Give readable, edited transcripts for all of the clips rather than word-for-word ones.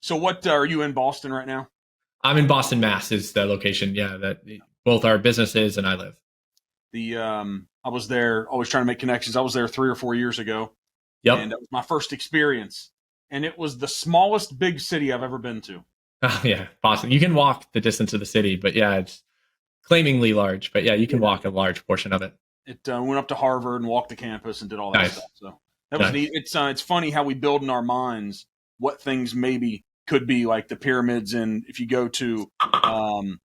So what are you in Boston right now? I'm in Boston, Mass. Is the location? Yeah, that both our businesses and I live. I was there, always trying to make connections. I was there 3 or 4 years ago, and Yep. that was my first experience. And it was the smallest big city I've ever been to. Oh, yeah, Boston. You can walk the distance of the city, but yeah, it's claimingly large. But yeah, you can Yeah. walk a large portion of it. It went up to Harvard and walked the campus and did all that stuff. Nice, So that was neat. nice. It's funny how we build in our minds what things maybe could be, like the pyramids. And if you go to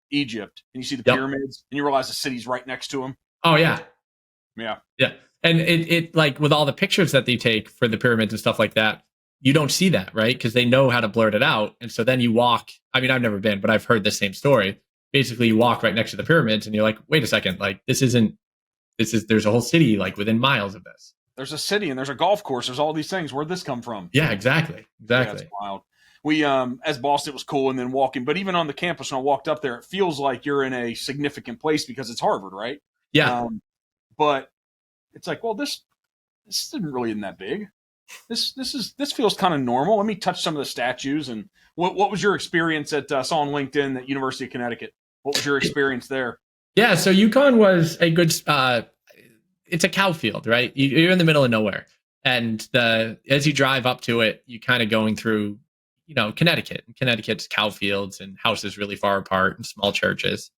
Egypt and you see the Yep. pyramids and you realize the city's right next to them. Oh yeah, Yeah, yeah. And it like with all the pictures that they take for the pyramids and stuff like that, you don't see that, right? Because they know how to blurt it out. And so then you walk. I mean, I've never been, but I've heard the same story. Basically, you walk right next to the pyramids, and you're like, wait a second, like this isn't. This is there's a whole city like within miles of this. there's a city and there's a golf course. There's all these things. Where'd this come from? Yeah, exactly, Yeah, it's exactly. wild. We as Boston, it was cool, and then walking. But even on the campus, when I walked up there, it feels like you're in a significant place because it's Harvard, right? Yeah, But it's like, well, this isn't really isn't that big. This feels kind of normal. Let me touch some of the statues. And what was your experience at saw on LinkedIn at University of Connecticut? What was your experience there? yeah. So Yukon was a good. It's a cow field, right? You're in the middle of nowhere, and the as you drive up to it, you kind of going through, Connecticut. And Connecticut's cow fields and houses really far apart and small churches.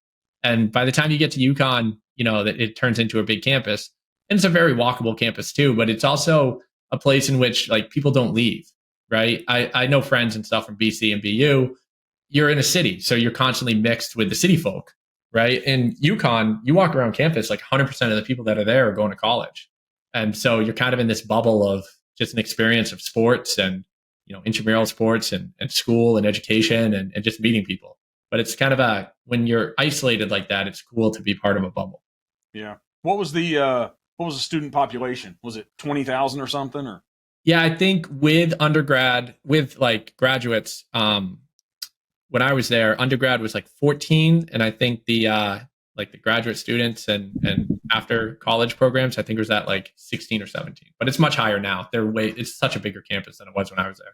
And by the time you get to Yukon, that it turns into a big campus. And it's a very walkable campus too, but it's also a place in which like people don't leave, right? I know friends and stuff from BC and BU. You're in a city, so you're constantly mixed with the city folk, right? In Yukon, you walk around campus, like 100% of the people that are there are going to college. And so you're kind of in this bubble of just an experience of sports and, intramural sports and school and education and just meeting people. But it's kind of when you're isolated like that, it's cool to be part of a bubble. Yeah. What was the student population? Was it 20,000 or something? Or Yeah, I think with undergrad, with like graduates, when I was there, undergrad was like 14, and I think the graduate students and after college programs, I think it was at like 16 or 17. But it's much higher now. It's such a bigger campus than it was when I was there.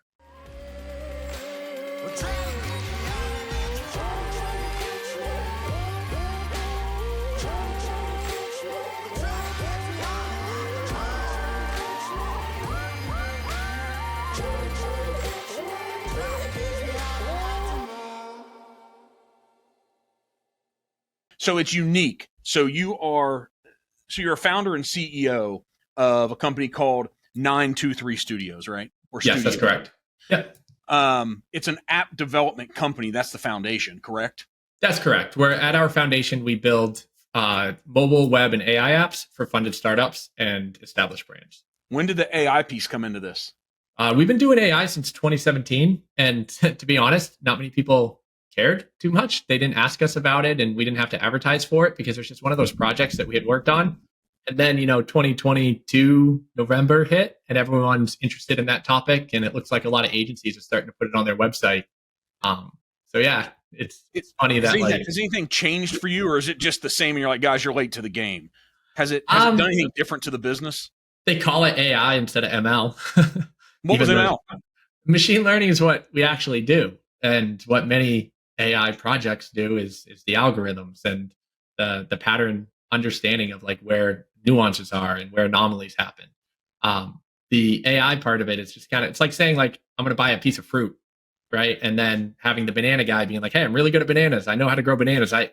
so it's unique. So you're a founder and CEO of a company called 923 Studios, right? Or Yes, that's Studio. correct. Yeah. It's an app development company. That's the foundation, correct? That's correct. We're at our foundation, we build mobile, web, and AI apps for funded startups and established brands. When did the AI piece come into this? We've been doing AI since 2017, and to be honest, not many people cared too much. They didn't ask us about it, and we didn't have to advertise for it because it was just one of those projects that we had worked on. And then, 2022 November hit, and everyone's interested in that topic, and it looks like a lot of agencies are starting to put it on their website. So yeah, it's funny that has anything changed for you, or is it just the same? And you're like, guys, you're late to the game. Has it done anything different to the business? They call it AI instead of ML. What was ML? Machine learning is what we actually do, and what many AI projects do is the algorithms and the pattern understanding of like where nuances are and where anomalies happen. The AI part of it is just it's like saying like I'm going to buy a piece of fruit, right? And then having the banana guy being like, hey, I'm really good at bananas. I know how to grow bananas. I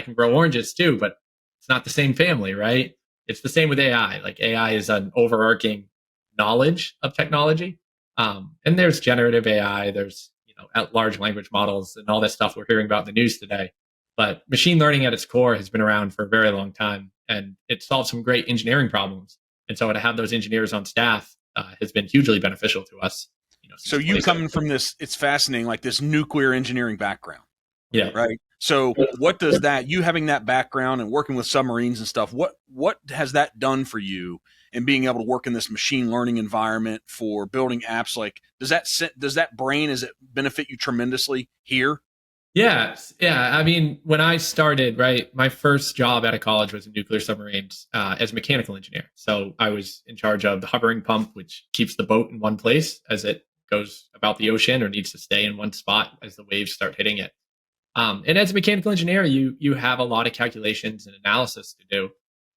can grow oranges too, but it's not the same family, right? It's the same with AI. Like AI is an overarching knowledge of technology. And there's generative AI, there's large language models and all that stuff we're hearing about in the news today. But machine learning at its core has been around for a very long time, and it solves some great engineering problems. And so to have those engineers on staff has been hugely beneficial to us. So you coming from this, it's fascinating, like this nuclear engineering background. Yeah. Right. So what does you having that background and working with submarines and stuff, what has that done for you and being able to work in this machine learning environment for building apps? Like, does it benefit you tremendously here? Yeah. I mean, when I started, right, my first job out of college was in nuclear submarines as a mechanical engineer. So I was in charge of the hovering pump, which keeps the boat in one place as it goes about the ocean or needs to stay in one spot as the waves start hitting it. And as a mechanical engineer, you have a lot of calculations and analysis to do,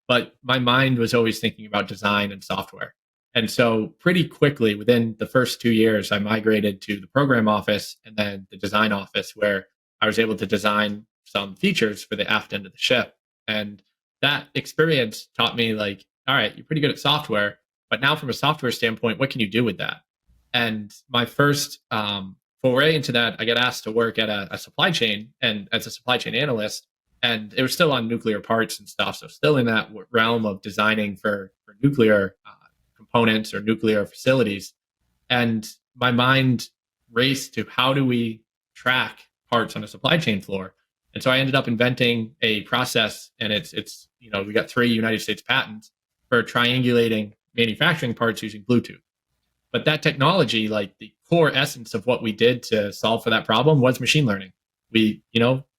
but my mind was always thinking about design and software. And so pretty quickly, within the first 2 years, I migrated to the program office and then the design office, where I was able to design some features for the aft end of the ship. And that experience taught me, like, all right, you're pretty good at software, but now from a software standpoint, what can you do with that? And my first foray into that, I got asked to work at a supply chain and as a supply chain analyst, and it was still on nuclear parts and stuff. So still in that realm of designing for nuclear components or nuclear facilities. And my mind raced to, how do we track parts on a supply chain floor? And so I ended up inventing a process, and it's we got 3 United States patents for triangulating manufacturing parts using Bluetooth. But that technology, like the core essence of what we did to solve for that problem, was machine learning. We,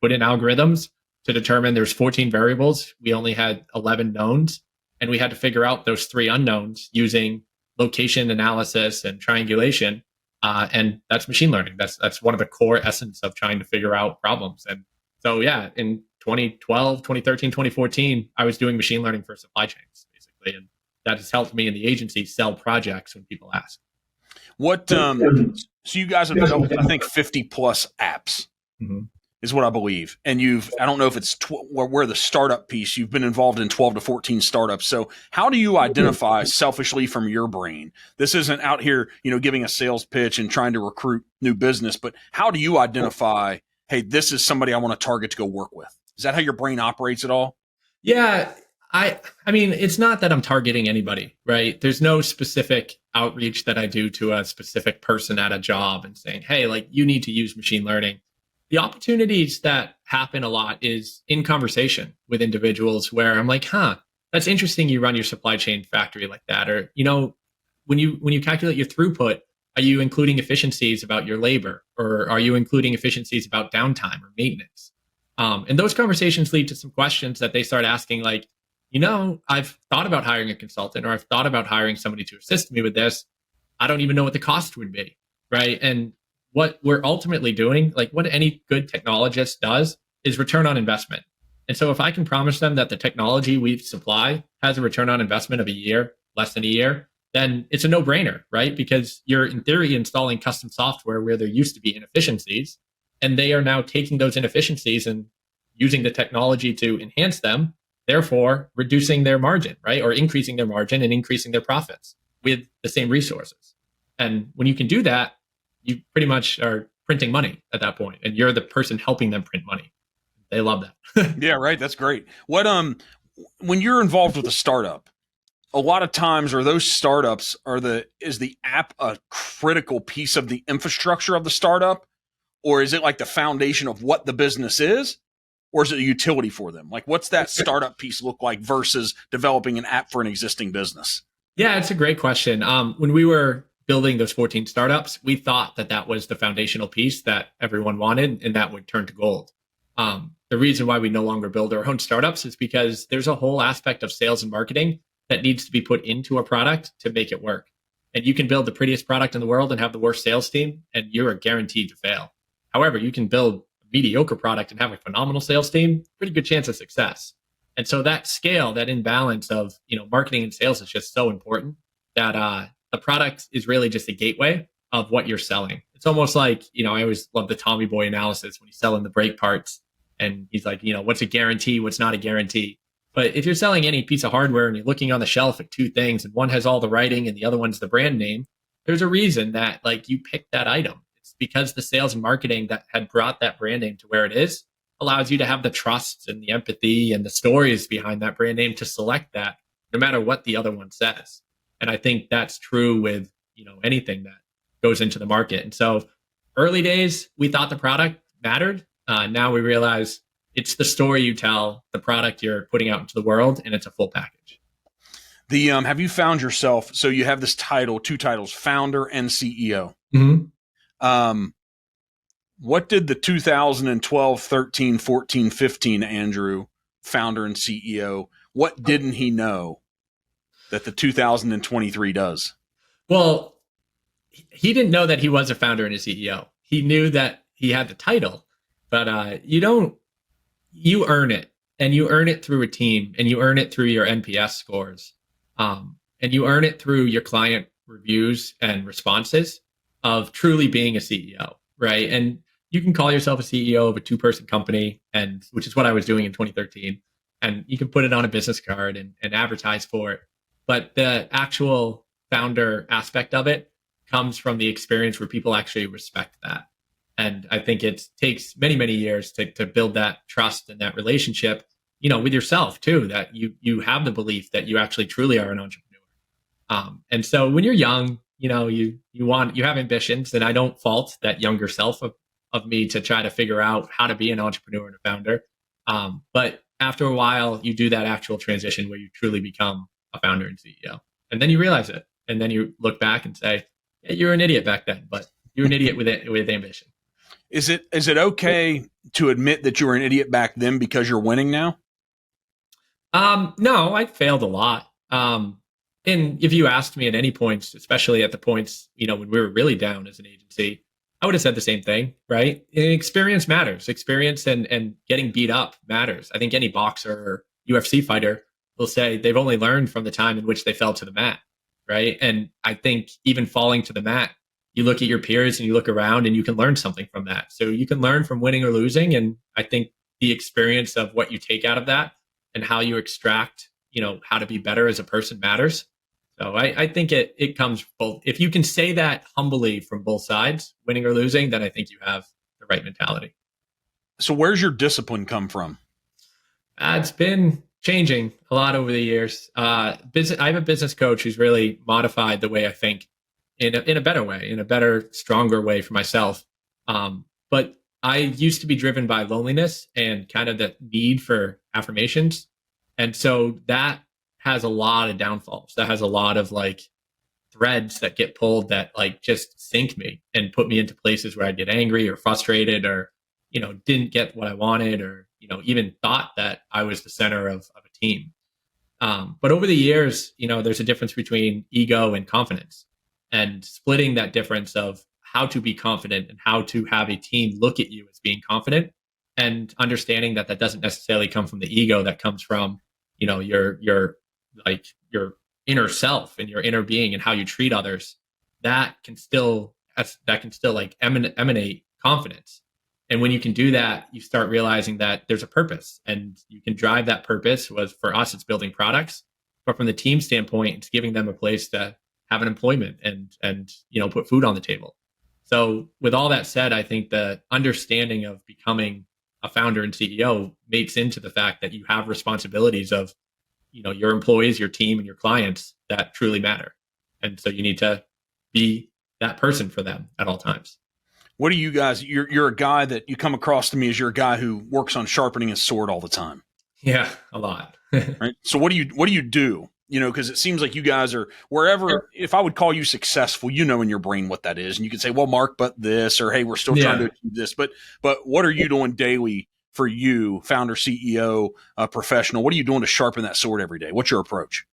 put in algorithms to determine there's 14 variables. We only had 11 knowns, and we had to figure out those 3 unknowns using location analysis and triangulation. And that's machine learning. That's one of the core essence of trying to figure out problems. And so, yeah, in 2012, 2013, 2014, I was doing machine learning for supply chains, basically. And that has helped me in the agency sell projects when people ask. What, so you guys have developed, I think, 50 plus apps. Mm-hmm. Is what I believe. And I don't know if it's where the startup piece, you've been involved in 12 to 14 startups. So how do you identify selfishly from your brain? This isn't out here, giving a sales pitch and trying to recruit new business, but how do you identify, hey, this is somebody I want to target to go work with? Is that how your brain operates at all? Yeah. I mean, it's not that I'm targeting anybody, right? There's no specific outreach that I do to a specific person at a job and saying, hey, like, you need to use machine learning. The opportunities that happen a lot is in conversation with individuals where I'm like, that's interesting. You run your supply chain factory like that. Or, when you calculate your throughput, are you including efficiencies about your labor, or are you including efficiencies about downtime or maintenance? And those conversations lead to some questions that they start asking, like, I've thought about hiring a consultant, or I've thought about hiring somebody to assist me with this. I don't even know what the cost would be. Right. And what we're ultimately doing, like what any good technologist does, is return on investment. And so if I can promise them that the technology we supply has a return on investment of a year, less than a year, then it's a no-brainer, right? Because you're in theory installing custom software where there used to be inefficiencies, and they are now taking those inefficiencies and using the technology to enhance them, therefore reducing their margin, right? Or increasing their margin and increasing their profits with the same resources. And when you can do that, you pretty much are printing money at that point, and you're the person helping them print money. They love that. Yeah, right. That's great. What, when you're involved with a startup, a lot of times are those startups is the app a critical piece of the infrastructure of the startup, or is it like the foundation of what the business is, or is it a utility for them? Like, what's that startup piece look like versus developing an app for an existing business? Yeah, it's a great question. When we were building those 14 startups, we thought that was the foundational piece that everyone wanted, and that would turn to gold. The reason why we no longer build our own startups is because there's a whole aspect of sales and marketing that needs to be put into a product to make it work. And you can build the prettiest product in the world and have the worst sales team, and you're guaranteed to fail. However, you can build a mediocre product and have a phenomenal sales team, pretty good chance of success. And so that scale, that imbalance of marketing and sales is just so important that the product is really just a gateway of what you're selling. It's almost like, I always love the Tommy Boy analysis when he's selling the brake parts, and he's like, what's a guarantee? What's not a guarantee? But if you're selling any piece of hardware and you're looking on the shelf at 2 things, and one has all the writing and the other one's the brand name, there's a reason that you picked that item. It's because the sales and marketing that had brought that brand name to where it is allows you to have the trust and the empathy and the stories behind that brand name to select that, no matter what the other one says. And I think that's true with, anything that goes into the market. And so early days, we thought the product mattered. Now we realize it's the story you tell, the product you're putting out into the world, and it's a full package. Have you found yourself, so you have this title, 2 titles, founder and CEO. Mm-hmm. What did the 2012, 13, 14, 15 Andrew, founder and CEO, what didn't he know that the 2023 does? Well, he didn't know that he was a founder and a CEO. He knew that he had the title, but you earn it, and you earn it through a team, and you earn it through your NPS scores, and you earn it through your client reviews and responses of truly being a CEO, right? And you can call yourself a CEO of a 2-person company, and which is what I was doing in 2013, and you can put it on a business card and advertise for it. But the actual founder aspect of it comes from the experience where people actually respect that. And I think it takes many, many years to build that trust and that relationship, with yourself too, that you have the belief that you actually truly are an entrepreneur. And so when you're young, you have ambitions, and I don't fault that younger self of me to try to figure out how to be an entrepreneur and a founder. But after a while, you do that actual transition where you truly become a founder and CEO, and then you realize it, and then you look back and say, yeah, you're an idiot back then, but you're an idiot with ambition. Is it okay to admit that you were an idiot back then because you're winning now? No, I failed a lot. And if you asked me at any points, especially at the points, when we were really down as an agency, I would have said the same thing, right? Experience matters. Experience and getting beat up matters. I think any boxer or UFC fighter will say they've only learned from the time in which they fell to the mat, right? And I think even falling to the mat, you look at your peers and you look around and you can learn something from that. So you can learn from winning or losing. And I think the experience of what you take out of that and how you extract, how to be better as a person matters. So I think it comes both. If you can say that humbly from both sides, winning or losing, then I think you have the right mentality. So where's your discipline come from? It's been changing a lot over the years. I have a business coach who's really modified the way I think in a better way, in a better, stronger way for myself. But I used to be driven by loneliness and kind of the need for affirmations. And so that has a lot of downfalls. That has a lot of threads that get pulled that just sink me and put me into places where I get angry or frustrated or, didn't get what I wanted or, even thought that I was the center of a team. But over the years, there's a difference between ego and confidence, and splitting that difference of how to be confident and how to have a team look at you as being confident, and understanding that doesn't necessarily come from the ego, that comes from, your inner self and your inner being and how you treat others. That can still emanate confidence. And when you can do that, you start realizing that there's a purpose, and you can drive that purpose. For us, it's building products, but from the team standpoint, it's giving them a place to have an employment and put food on the table. So with all that said, I think the understanding of becoming a founder and CEO makes into the fact that you have responsibilities of, your employees, your team, and your clients that truly matter. And so you need to be that person for them at all times. What do you guys, you're a guy that you come across to me as you're a guy who works on sharpening his sword all the time. Yeah, a lot. Right. So what do you do? Because it seems like you guys are wherever. If I would call you successful, in your brain what that is, and you could say, "Well, Mark, but this," or "Hey, we're still trying to achieve this." But what are you doing daily for you, founder, CEO, professional? What are you doing to sharpen that sword every day? What's your approach?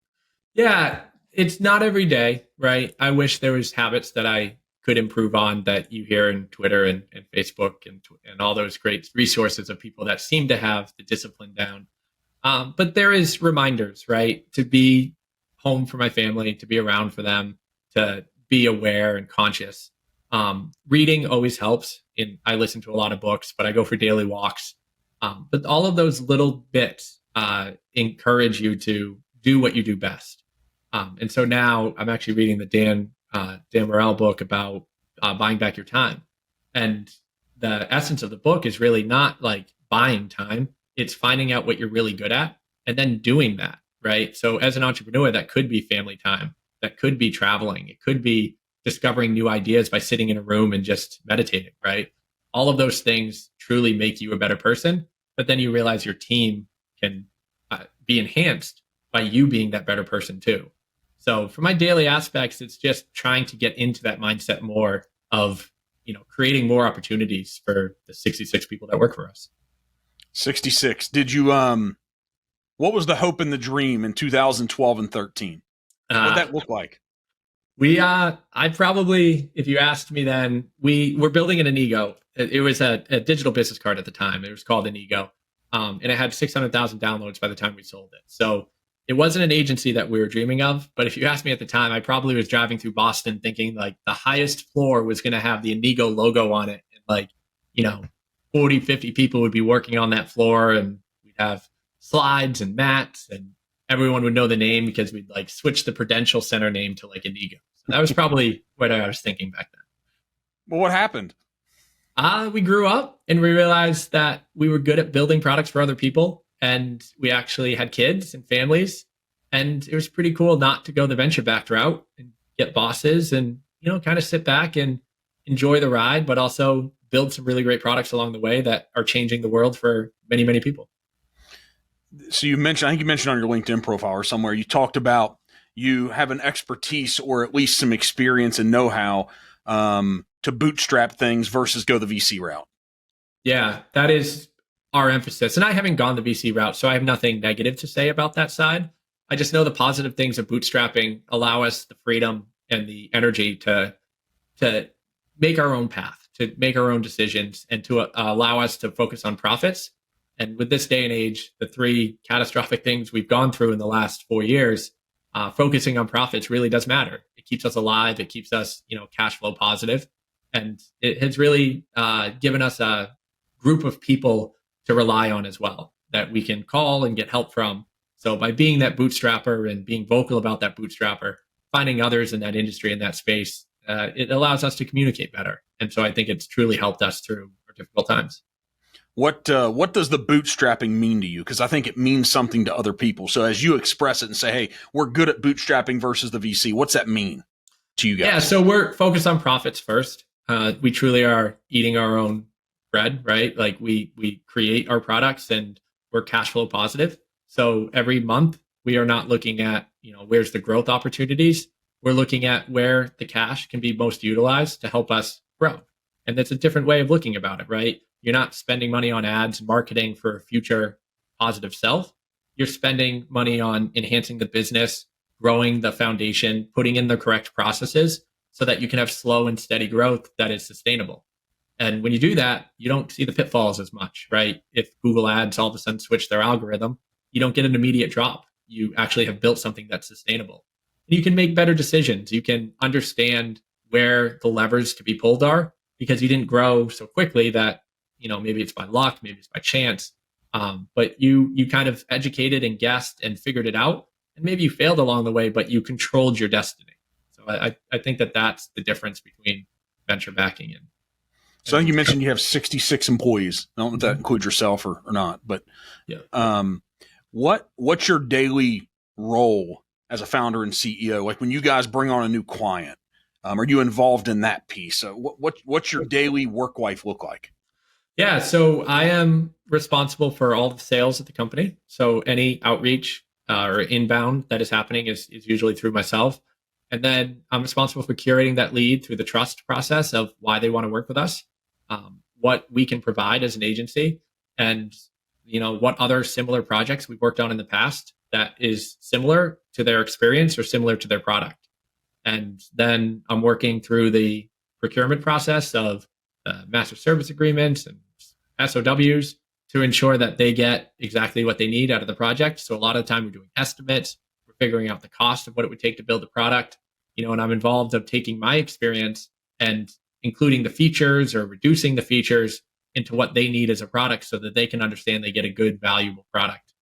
Yeah, it's not every day, right? I wish there was habits that I could improve on that you hear in Twitter and Facebook and all those great resources of people that seem to have the discipline down. But there is reminders, right? To be home for my family, to be around for them, to be aware and conscious. Reading always helps. I listen to a lot of books, but I go for daily walks. But all of those little bits encourage you to do what you do best. And so now I'm actually reading the Dan Morel book about buying back your time. And the essence of the book is really not buying time. It's finding out what you're really good at and then doing that, right? So as an entrepreneur, that could be family time. That could be traveling. It could be discovering new ideas by sitting in a room and just meditating, right? All of those things truly make you a better person. But then you realize your team can be enhanced by you being that better person too. So for my daily aspects, it's just trying to get into that mindset more of, creating more opportunities for the 66 people that work for us. 66. Did you, what was the hope and the dream in 2012 and 13? What did that look like? I probably, if you asked me then, we were building an Inigo. It was a digital business card at the time. It was called Inigo. And it had 600,000 downloads by the time we sold it. So it wasn't an agency that we were dreaming of. But if you asked me at the time, I probably was driving through Boston thinking like the highest floor was going to have the Inigo logo on it. And like, 40, 50 people would be working on that floor, and we'd have slides and mats, and everyone would know the name because we'd like switch the Prudential Center name to like Inigo. So that was probably what I was thinking back then. Well, what happened? We grew up and we realized that we were good at building products for other people. And we actually had kids and families. And it was pretty cool not to go the venture backed route and get bosses and, kind of sit back and enjoy the ride, but also build some really great products along the way that are changing the world for many, many people. So I think you mentioned on your LinkedIn profile or somewhere, you talked about you have an expertise or at least some experience and know-how to bootstrap things versus go the VC route. Yeah, that is our emphasis. And I haven't gone the VC route, so I have nothing negative to say about that side. I just know the positive things of bootstrapping allow us the freedom and the energy to make our own path, to make our own decisions, and to allow us to focus on profits. And with this day and age, the three catastrophic things we've gone through in the last 4 years, focusing on profits really does matter. It keeps us alive. It keeps us, cash flow positive. And it has really given us a group of people to rely on as well that we can call and get help from. So by being that bootstrapper and being vocal about that bootstrapper, finding others in that industry, in that space, it allows us to communicate better. And so I think it's truly helped us through our difficult times. What does the bootstrapping mean to you? Because I think it means something to other people. So as you express it and say, hey, we're good at bootstrapping versus the VC, what's that mean to you guys? Yeah, so we're focused on profits first. We truly are eating our own bread, right? Like we create our products and we're cash flow positive. So every month we are not looking at, where's the growth opportunities. We're looking at where the cash can be most utilized to help us grow. And that's a different way of looking about it, right? You're not spending money on ads, marketing for future positive self. You're spending money on enhancing the business, growing the foundation, putting in the correct processes so that you can have slow and steady growth that is sustainable. And when you do that, you don't see the pitfalls as much, right? If Google Ads all of a sudden switch their algorithm, you don't get an immediate drop. You actually have built something that's sustainable. And you can make better decisions. You can understand where the levers to be pulled are because you didn't grow so quickly that, maybe it's by luck, maybe it's by chance. But you kind of educated and guessed and figured it out. And maybe you failed along the way, but you controlled your destiny. So I think that that's the difference between venture backing and. So I think you mentioned you have 66 employees. I don't know if that includes yourself or not, but yeah. What's your daily role as a founder and CEO? Like when you guys bring on a new client, are you involved in that piece? What's your daily work life look like? Yeah, so I am responsible for all the sales at the company. So any outreach or inbound that is happening is usually through myself. And then I'm responsible for curating that lead through the trust process of why they want to work with us, what we can provide as an agency, and what other similar projects we've worked on in the past that is similar to their experience or similar to their product. And then I'm working through the procurement process of master service agreements and SOWs to ensure that they get exactly what they need out of the project. So a lot of the time we're doing estimates, we're figuring out the cost of what it would take to build the product, and I'm involved of taking my experience and including the features or reducing the features into what they need as a product so that they can understand they get a good, valuable product.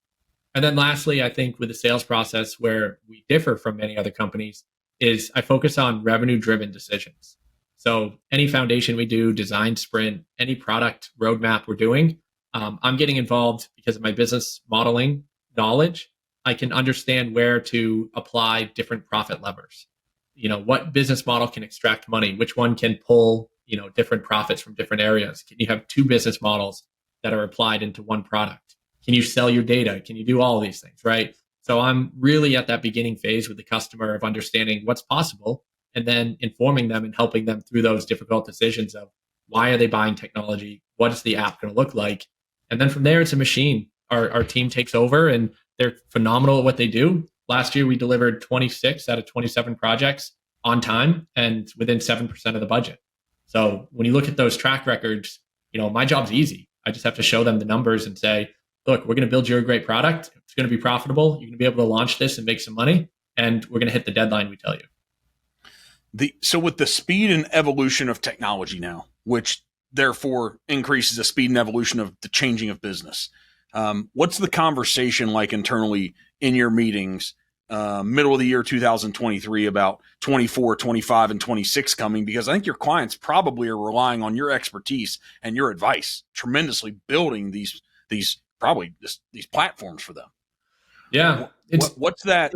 And then lastly, I think with the sales process where we differ from many other companies is I focus on revenue-driven decisions. So any foundation we do, design sprint, any product roadmap we're doing, I'm getting involved because of my business modeling knowledge. I can understand where to apply different profit levers. What business model can extract money? Which one can pull, different profits from different areas? Can you have two business models that are applied into one product? Can you sell your data? Can you do all of these things, right? So I'm really at that beginning phase with the customer of understanding what's possible and then informing them and helping them through those difficult decisions of why are they buying technology? What is the app going to look like? And then from there, it's a machine. Our team takes over and they're phenomenal at what they do. Last year, we delivered 26 out of 27 projects on time and within 7% of the budget. So when you look at those track records, my job's easy. I just have to show them the numbers and say, look, we're going to build you a great product. It's going to be profitable. You're going to be able to launch this and make some money. And we're going to hit the deadline we tell you. So with the speed and evolution of technology now, which therefore increases the speed and evolution of the changing of business, what's the conversation like internally in your meetings, middle of the year 2023, about 24, 25, and 26 coming? Because I think your clients probably are relying on your expertise and your advice tremendously, building these platforms for them. Yeah. What's that?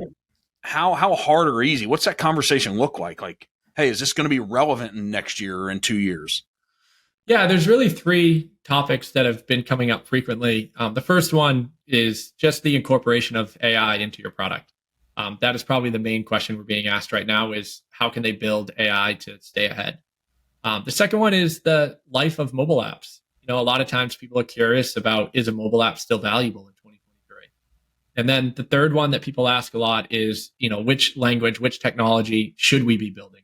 How hard or easy? What's that conversation look like? Like, hey, is this going to be relevant in next year or in 2 years? Yeah, there's really three topics that have been coming up frequently. The first one is just the incorporation of AI into your product. That is probably the main question we're being asked right now, is how can they build AI to stay ahead? The second one is the life of mobile apps. A lot of times people are curious about, is a mobile app still valuable in 2023? And then the third one that people ask a lot is, which language, which technology should we be building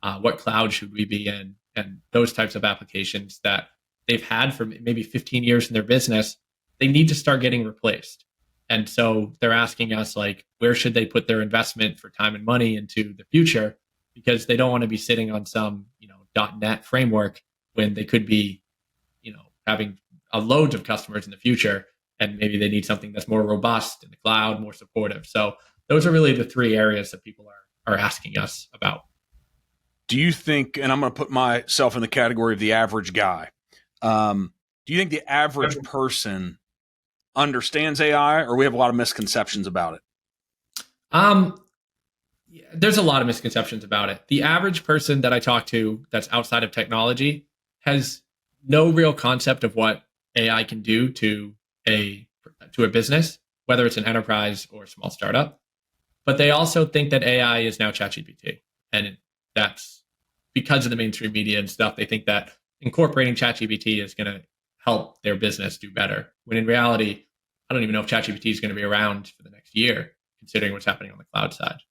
on? What cloud should we be in? And those types of applications that they've had for maybe 15 years in their business, they need to start getting replaced. And so they're asking us, like, where should they put their investment for time and money into the future? Because they don't want to be sitting on some, .NET framework when they could be, having loads of customers in the future. And maybe they need something that's more robust in the cloud, more supportive. So those are really the three areas that people are asking us about. Do you think, and I'm going to put myself in the category of the average guy, do you think the average person understands AI, or we have a lot of misconceptions about it? There's a lot of misconceptions about it. The average person that I talk to that's outside of technology has no real concept of what AI can do to a business, whether it's an enterprise or a small startup. But they also think that AI is now ChatGPT. And that's because of the mainstream media and stuff. They think that incorporating ChatGPT is going to help their business do better. When in reality, I don't even know if ChatGPT is going to be around for the next year, considering what's happening on the cloud side.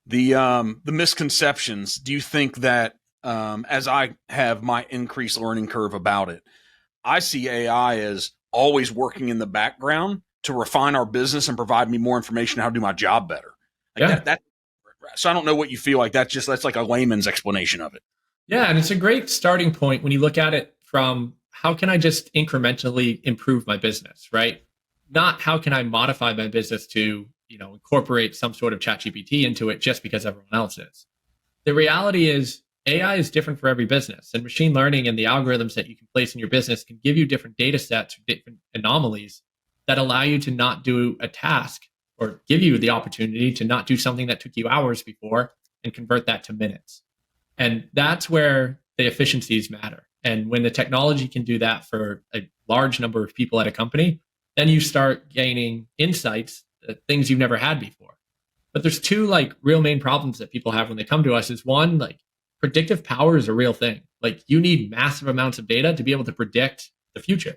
The misconceptions, do you think that, as I have my increased learning curve about it, I see AI as always working in the background to refine our business and provide me more information on how to do my job better? So I don't know what you feel like. That's like a layman's explanation of it. Yeah, and it's a great starting point when you look at it from, how can I just incrementally improve my business, right? Not how can I modify my business to, incorporate some sort of ChatGPT into it just because everyone else is. The reality is AI is different for every business, and machine learning and the algorithms that you can place in your business can give you different data sets or different anomalies that allow you to not do a task, or give you the opportunity to not do something that took you hours before and convert that to minutes. And that's where the efficiencies matter. And when the technology can do that for a large number of people at a company, then you start gaining insights, things you've never had before. But there's two real main problems that people have when they come to us. Is one, predictive power is a real thing. You need massive amounts of data to be able to predict the future.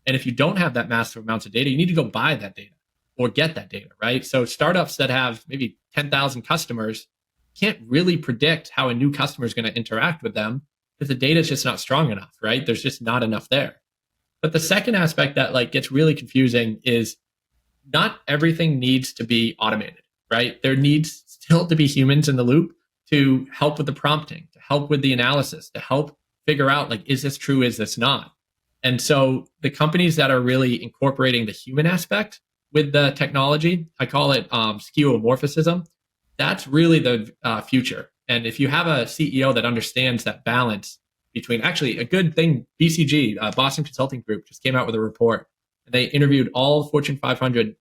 And if you don't have that massive amounts of data, you need to go buy that data or get that data, right? So startups that have maybe 10,000 customers can't really predict how a new customer is going to interact with them, because the data is just not strong enough, right? There's just not enough there. But the second aspect that gets really confusing is not everything needs to be automated, right? There needs still to be humans in the loop to help with the prompting, to help with the analysis, to help figure out, is this true, is this not? And so the companies that are really incorporating the human aspect with the technology, I call it skeuomorphism. That's really the future. And if you have a CEO that understands that balance between, actually a good thing, BCG, Boston Consulting Group, just came out with a report. They interviewed all Fortune 500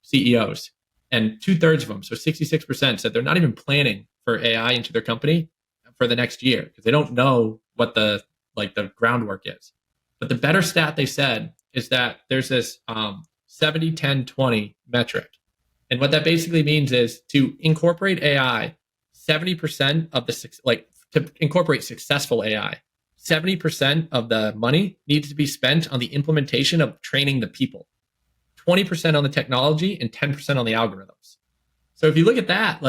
CEOs, and 2/3 of them, so 66%, said they're not even planning for AI into their company for the next year, because they don't know what the groundwork is. But the better stat they said is that there's this 70-10-20 metric. And what that basically means is to incorporate AI, 70% of to incorporate successful AI, 70% of the money needs to be spent on the implementation of training the people, 20% on the technology, and 10% on the algorithms. So if you look at that,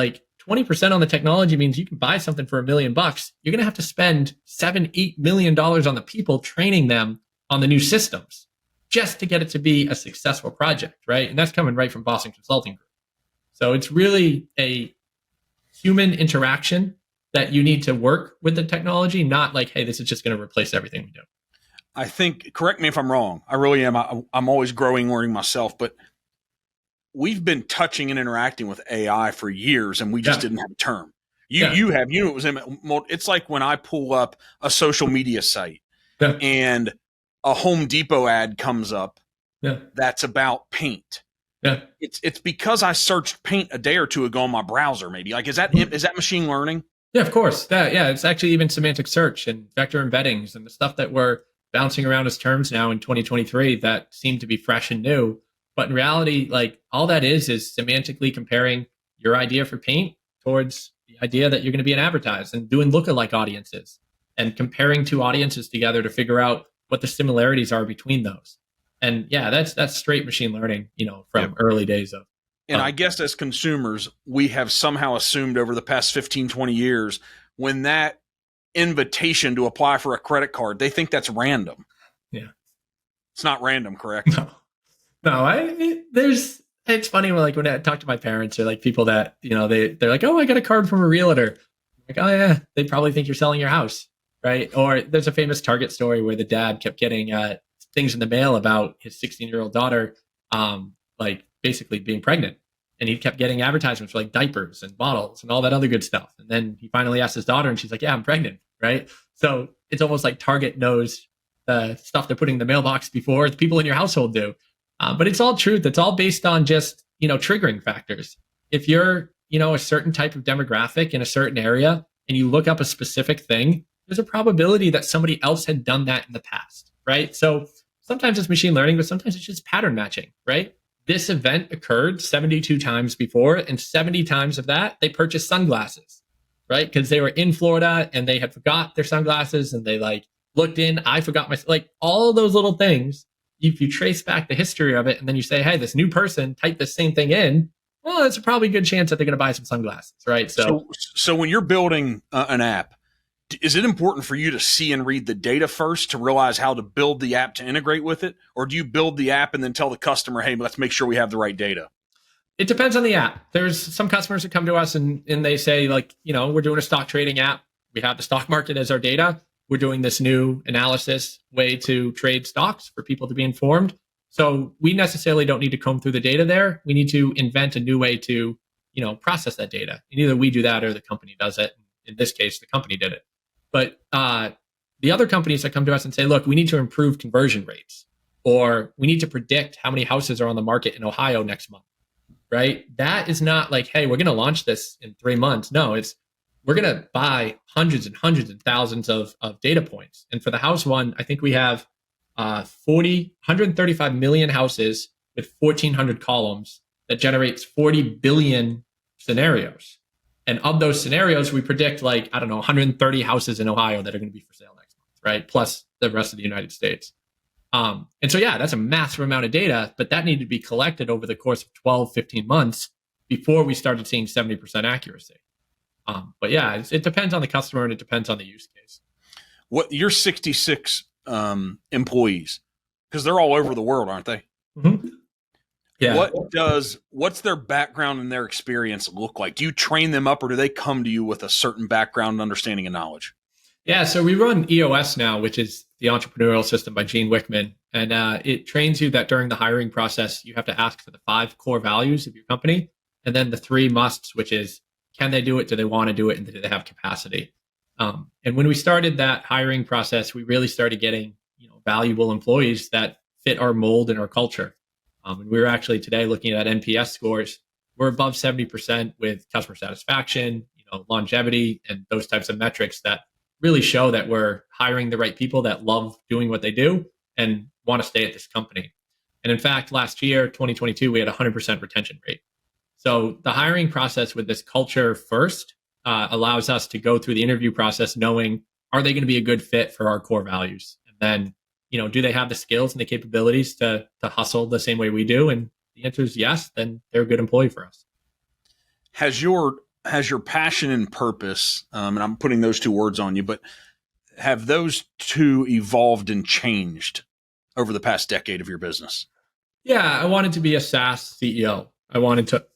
20% on the technology means you can buy something for $1 million. You're going to have to spend $7-8 million on the people training them on the new systems just to get it to be a successful project, right? And that's coming right from Boston Consulting Group. So it's really a human interaction that you need to work with the technology, not like, hey, this is just going to replace everything we do. I think, correct me if I'm wrong, I really am. I'm always growing, learning myself, but we've been touching and interacting with AI for years, and we just didn't have a term. You have, it was it's like when I pull up a social media site and a Home Depot ad comes up that's about paint. It's because I searched paint a day or two ago on my browser. Maybe like is that machine learning? Yeah, of course. It's actually even semantic search and vector embeddings and the stuff that we're bouncing around as terms now in 2023 that seem to be fresh and new. But in reality, like all that is semantically comparing your idea for paint towards the idea that you're going to be an advertised and doing lookalike audiences and comparing two audiences together to figure out what the similarities are between those. And yeah, that's straight machine learning, from early days of. And I guess as consumers, we have somehow assumed over the past 15, 20 years, when that invitation to apply for a credit card, they think that's random. Yeah. It's not random, correct? No, it's funny when I talk to my parents or like people that, they're like, oh, I got a card from a realtor. I'm like, oh yeah, they probably think you're selling your house, right? Or there's a famous Target story where the dad kept getting things in the mail about his 16-year-old daughter, like basically being pregnant. And he kept getting advertisements for like diapers and bottles and all that other good stuff. And then he finally asked his daughter and she's like, yeah, I'm pregnant, right? So it's almost like Target knows the stuff they're putting in the mailbox before the people in your household do. But it's all truth. It's all based on just, triggering factors. If you're, a certain type of demographic in a certain area and you look up a specific thing, there's a probability that somebody else had done that in the past, right? So sometimes it's machine learning, but sometimes it's just pattern matching, right? This event occurred 72 times before, and 70 times of that, they purchased sunglasses, right? Because they were in Florida and they had forgot their sunglasses and they looked in, I forgot my, all those little things. If you trace back the history of it and then you say, hey, this new person typed the same thing in, well, it's a probably good chance that they're going to buy some sunglasses, right? So when you're building an app, is it important for you to see and read the data first to realize how to build the app to integrate with it? Or do you build the app and then tell the customer, hey, let's make sure we have the right data? It depends on the app. There's some customers that come to us and they say, we're doing a stock trading app. We have the stock market as our data. We're doing this new analysis way to trade stocks for people to be informed. So we necessarily don't need to comb through the data there. We need to invent a new way to, process that data. And either we do that or the company does it. In this case, the company did it. But the other companies that come to us and say, look, we need to improve conversion rates, or we need to predict how many houses are on the market in Ohio next month, right? That is not like, hey, we're going to launch this in 3 months. No, we're going to buy hundreds and hundreds and thousands of data points. And for the house one, I think we have 135 million houses with 1,400 columns that generates 40 billion scenarios. And of those scenarios, we predict 130 houses in Ohio that are going to be for sale next month, right? Plus the rest of the United States. And so, that's a massive amount of data, but that needed to be collected over the course of 12, 15 months before we started seeing 70% accuracy. But it depends on the customer and it depends on the use case. You're 66 employees, because they're all over the world, aren't they? Mm-hmm. Yeah. What's their background and their experience look like? Do you train them up, or do they come to you with a certain background, understanding, and knowledge? Yeah, so we run EOS now, which is the entrepreneurial system by Gene Wickman. And it trains you that during the hiring process, you have to ask for the 5 core values of your company, and then the 3 musts, which is, can they do it? Do they want to do it? And do they have capacity? And when we started that hiring process, we really started getting valuable employees that fit our mold and our culture. And we were actually today looking at NPS scores. We're above 70% with customer satisfaction, longevity, and those types of metrics that really show that we're hiring the right people that love doing what they do and want to stay at this company. And in fact, last year, 2022, we had a 100% retention rate. So the hiring process with this culture first allows us to go through the interview process knowing, are they going to be a good fit for our core values? And then, do they have the skills and the capabilities to hustle the same way we do? And the answer is yes, then they're a good employee for us. Has your has your passion and purpose, and I'm putting those two words on you, but have those two evolved and changed over the past decade of your business? Yeah, I wanted to be a SaaS CEO. I wanted to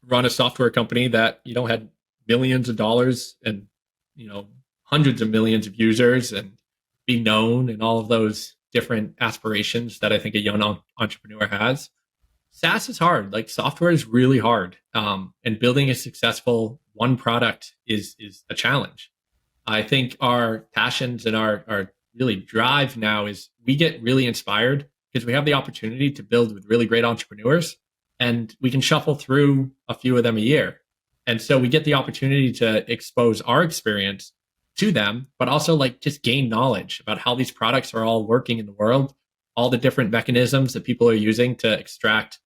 run a software company that, had millions of dollars and, hundreds of millions of users and be known and all of those different aspirations that I think a young entrepreneur has. SaaS is hard. Like software is really hard. And building a successful one product is a challenge. I think our passions and our really drive now is we get really inspired because we have the opportunity to build with really great entrepreneurs and we can shuffle through a few of them a year. And so we get the opportunity to expose our experience to them, but also like just gain knowledge about how these products are all working in the world, all the different mechanisms that people are using to extract,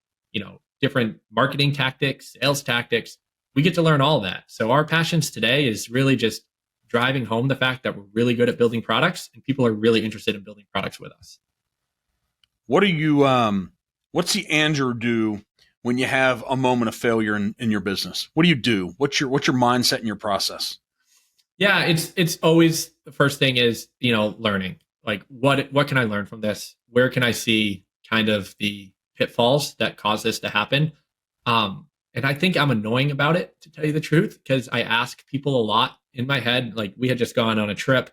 different marketing tactics, sales tactics. We get to learn all that. So our passions today is really just driving home the fact that we're really good at building products and people are really interested in building products with us. What do you, what's the Andrew do when you have a moment of failure in your business? What do you do? What's your mindset and your process? Yeah, it's always the first thing is, learning. Like what can I learn from this? Where can I see kind of the pitfalls that cause this to happen? And I think I'm annoying about it, to tell you the truth, because I ask people a lot in my head. Like we had just gone on a trip.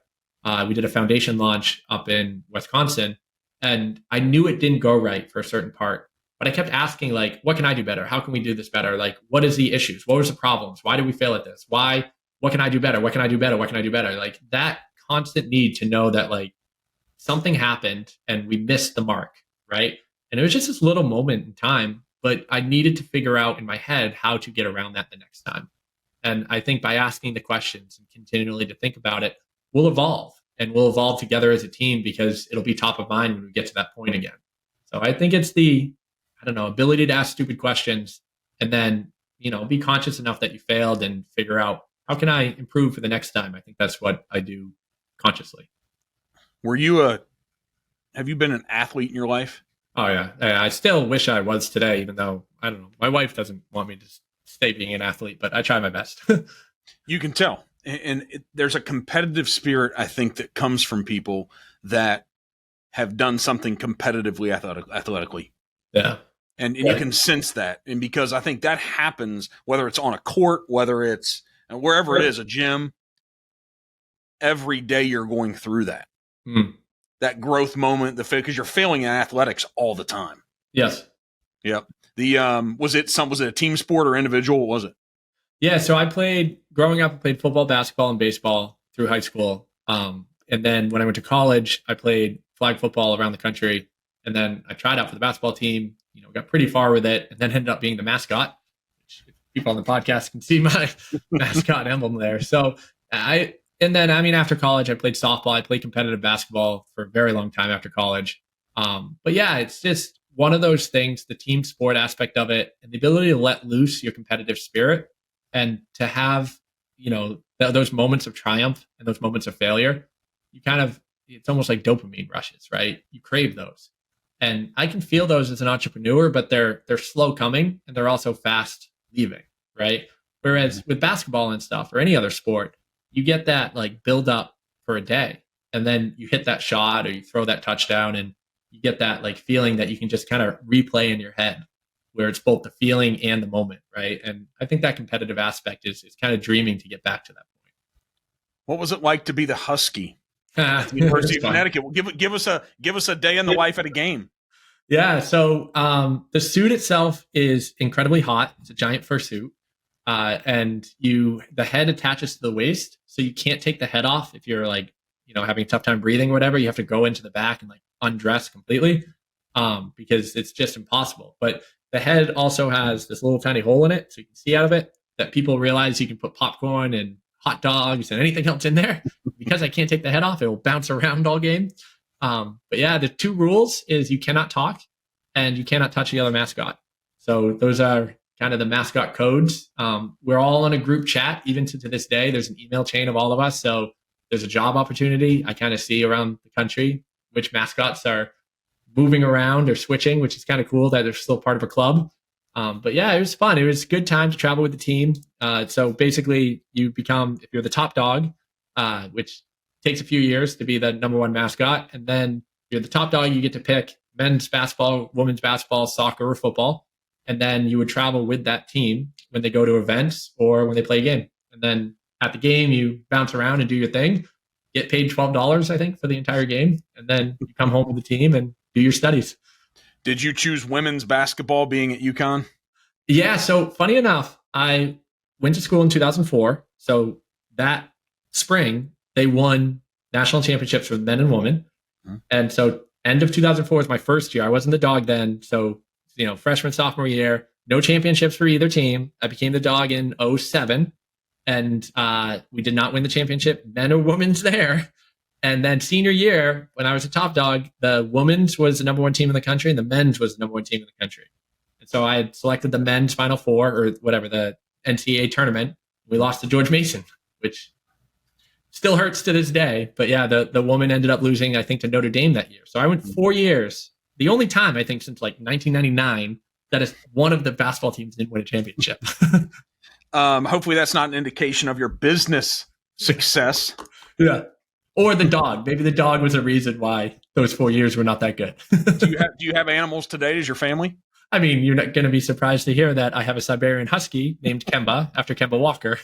We did a foundation launch up in Wisconsin, and I knew it didn't go right for a certain part. But I kept asking, like, what can I do better? How can we do this better? Like, what is the issues? What was the problems? Why did we fail at this? What can I do better? What can I do better? What can I do better? Like that constant need to know that like something happened and we missed the mark, right? And it was just this little moment in time, but I needed to figure out in my head how to get around that the next time. And I think by asking the questions and continually to think about it, we'll evolve and we'll evolve together as a team because it'll be top of mind when we get to that point again. So I think it's the, ability to ask stupid questions and then, be conscious enough that you failed and figure out how can I improve for the next time? I think that's what I do consciously. Have you been an athlete in your life? Oh yeah. I still wish I was today, even though I don't know. My wife doesn't want me to stay being an athlete, but I try my best. You can tell. And there's a competitive spirit, I think, that comes from people that have done something competitively athletically. Yeah. And you can sense that. And because I think that happens, whether it's on a court, whether it's wherever it is, a gym, every day you're going through that. That growth moment, because you're failing in athletics all the time. Yes. Yep. Was it a team sport or individual? What was it? Yeah. So growing up, I played football, basketball, and baseball through high school. And then when I went to college, I played flag football around the country. And then I tried out for the basketball team, got pretty far with it, and then ended up being the mascot, which people on the podcast can see my mascot emblem there. So after college, I played softball. I played competitive basketball for a very long time after college. But yeah, it's just one of those things, the team sport aspect of it and the ability to let loose your competitive spirit and to have, those moments of triumph and those moments of failure, it's almost like dopamine rushes, right? You crave those. And I can feel those as an entrepreneur, but they're slow coming and they're also fast leaving, right? Whereas with basketball and stuff or any other sport, you get that like build up for a day and then you hit that shot or you throw that touchdown and you get that like feeling that you can just kind of replay in your head where it's both the feeling and the moment, right? And I think that competitive aspect is kind of dreaming to get back to that point. What was it like to be the Husky at the University of Connecticut? Well, give us a day in the life at a game. Yeah, so the suit itself is incredibly hot. It's a giant fursuit, and the head attaches to the waist, so you can't take the head off if you're like having a tough time breathing or whatever. You have to go into the back and like undress completely because it's just impossible. But the head also has this little tiny hole in it, so you can see out of it. That people realize you can put popcorn and hot dogs and anything else in there. Because I can't take the head off, it will bounce around all game. But yeah, the two rules is you cannot talk and you cannot touch the other mascot. So those are kind of the mascot codes. We're all in a group chat, even to this day. There's an email chain of all of us. So there's a job opportunity. I kind of see around the country which mascots are moving around or switching, which is kind of cool that they're still part of a club. But yeah, it was fun. It was a good time to travel with the team. So basically, you become, if you're the top dog, which takes a few years to be the number one mascot, and then if you're the top dog, you get to pick men's basketball, women's basketball, soccer, or football, and then you would travel with that team when they go to events or when they play a game. And then at the game, you bounce around and do your thing, get paid $12, I think, for the entire game, and then you come home with the team and do your studies. Did you choose women's basketball being at UConn? Yeah. So funny enough, I went to school in 2004. So that spring, they won national championships for men and women. Mm-hmm. And so end of 2004 was my first year. I wasn't the dog then. So, freshman, sophomore year, no championships for either team. I became the dog in 2007. And we did not win the championship, men or women's there. And then senior year, when I was a top dog, the women's was the number one team in the country and the men's was the number one team in the country. And so I had selected the men's Final Four or whatever, the NCAA tournament. We lost to George Mason, which still hurts to this day. But yeah, the woman ended up losing, I think, to Notre Dame that year. So I went 4 years, the only time, I think, since like 1999 that is one of the basketball teams didn't win a championship. Hopefully that's not an indication of your business success. Yeah. Or the dog. Maybe the dog was a reason why those 4 years were not that good. Do you have animals today? Is your family? I mean, you're not going to be surprised to hear that I have a Siberian Husky named Kemba after Kemba Walker.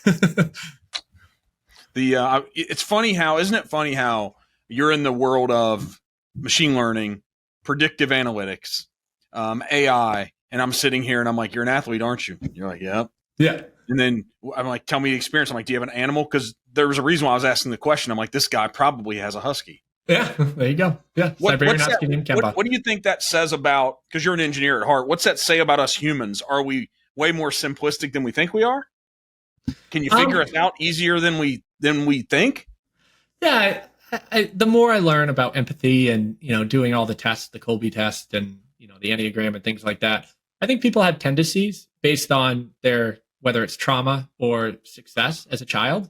It's funny how, isn't it funny how you're in the world of machine learning, predictive analytics, AI, and I'm sitting here and I'm like, you're an athlete, aren't you? You're like, yeah. Yeah. And then I'm like, tell me the experience. I'm like, do you have an animal? Because there was a reason why I was asking the question. I'm like, this guy probably has a husky. Yeah, there you go. Yeah, Siberian Husky named Kemba. What do you think that says about, because you're an engineer at heart, what's that say about us humans? Are we way more simplistic than we think we are? Can you figure us out easier than we think? Yeah, the more I learn about empathy and doing all the tests, the Colby test and the Enneagram and things like that, I think people have tendencies based on their, whether it's trauma or success as a child.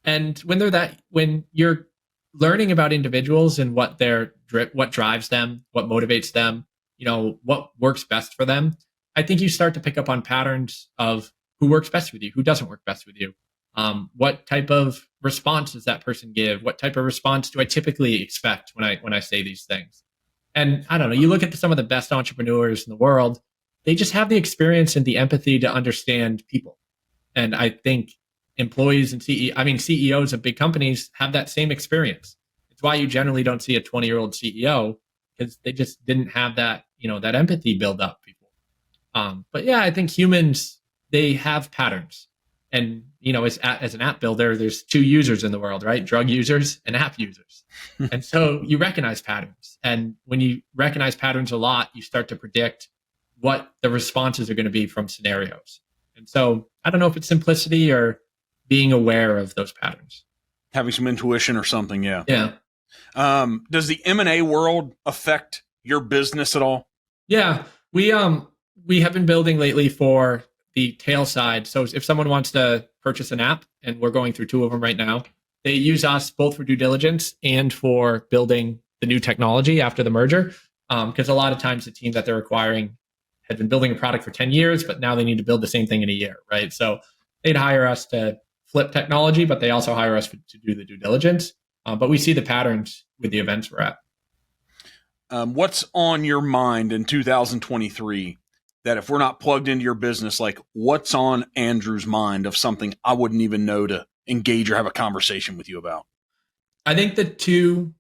And when you're learning about individuals and what drives them, what motivates them, what works best for them, I think you start to pick up on patterns of who works best with you, who doesn't work best with you. What type of response does that person give? What type of response do I typically expect when I say these things? And I don't know, you look at some of the best entrepreneurs in the world, they just have the experience and the empathy to understand people. And I think employees and CEOs of big companies have that same experience. It's why you generally don't see a 20-year-old CEO, because they just didn't have that, that empathy build up before. But yeah, I think humans, they have patterns. And, as an app builder, there's two users in the world, right? Drug users and app users. And so you recognize patterns. And when you recognize patterns a lot, you start to predict what the responses are going to be from scenarios. And so I don't know if it's simplicity or being aware of those patterns. Having some intuition or something, yeah. Yeah. Does the M&A world affect your business at all? Yeah. We have been building lately for the tail side. So if someone wants to purchase an app, and we're going through 2 of them right now, they use us both for due diligence and for building the new technology after the merger. Because a lot of times the team that they're acquiring had been building a product for 10 years, but now they need to build the same thing in a year, right? So they'd hire us to flip technology, but they also hire us to do the due diligence. But we see the patterns with the events we're at. What's on your mind in 2023 that if we're not plugged into your business, like what's on Andrew's mind of something I wouldn't even know to engage or have a conversation with you about? I think the 2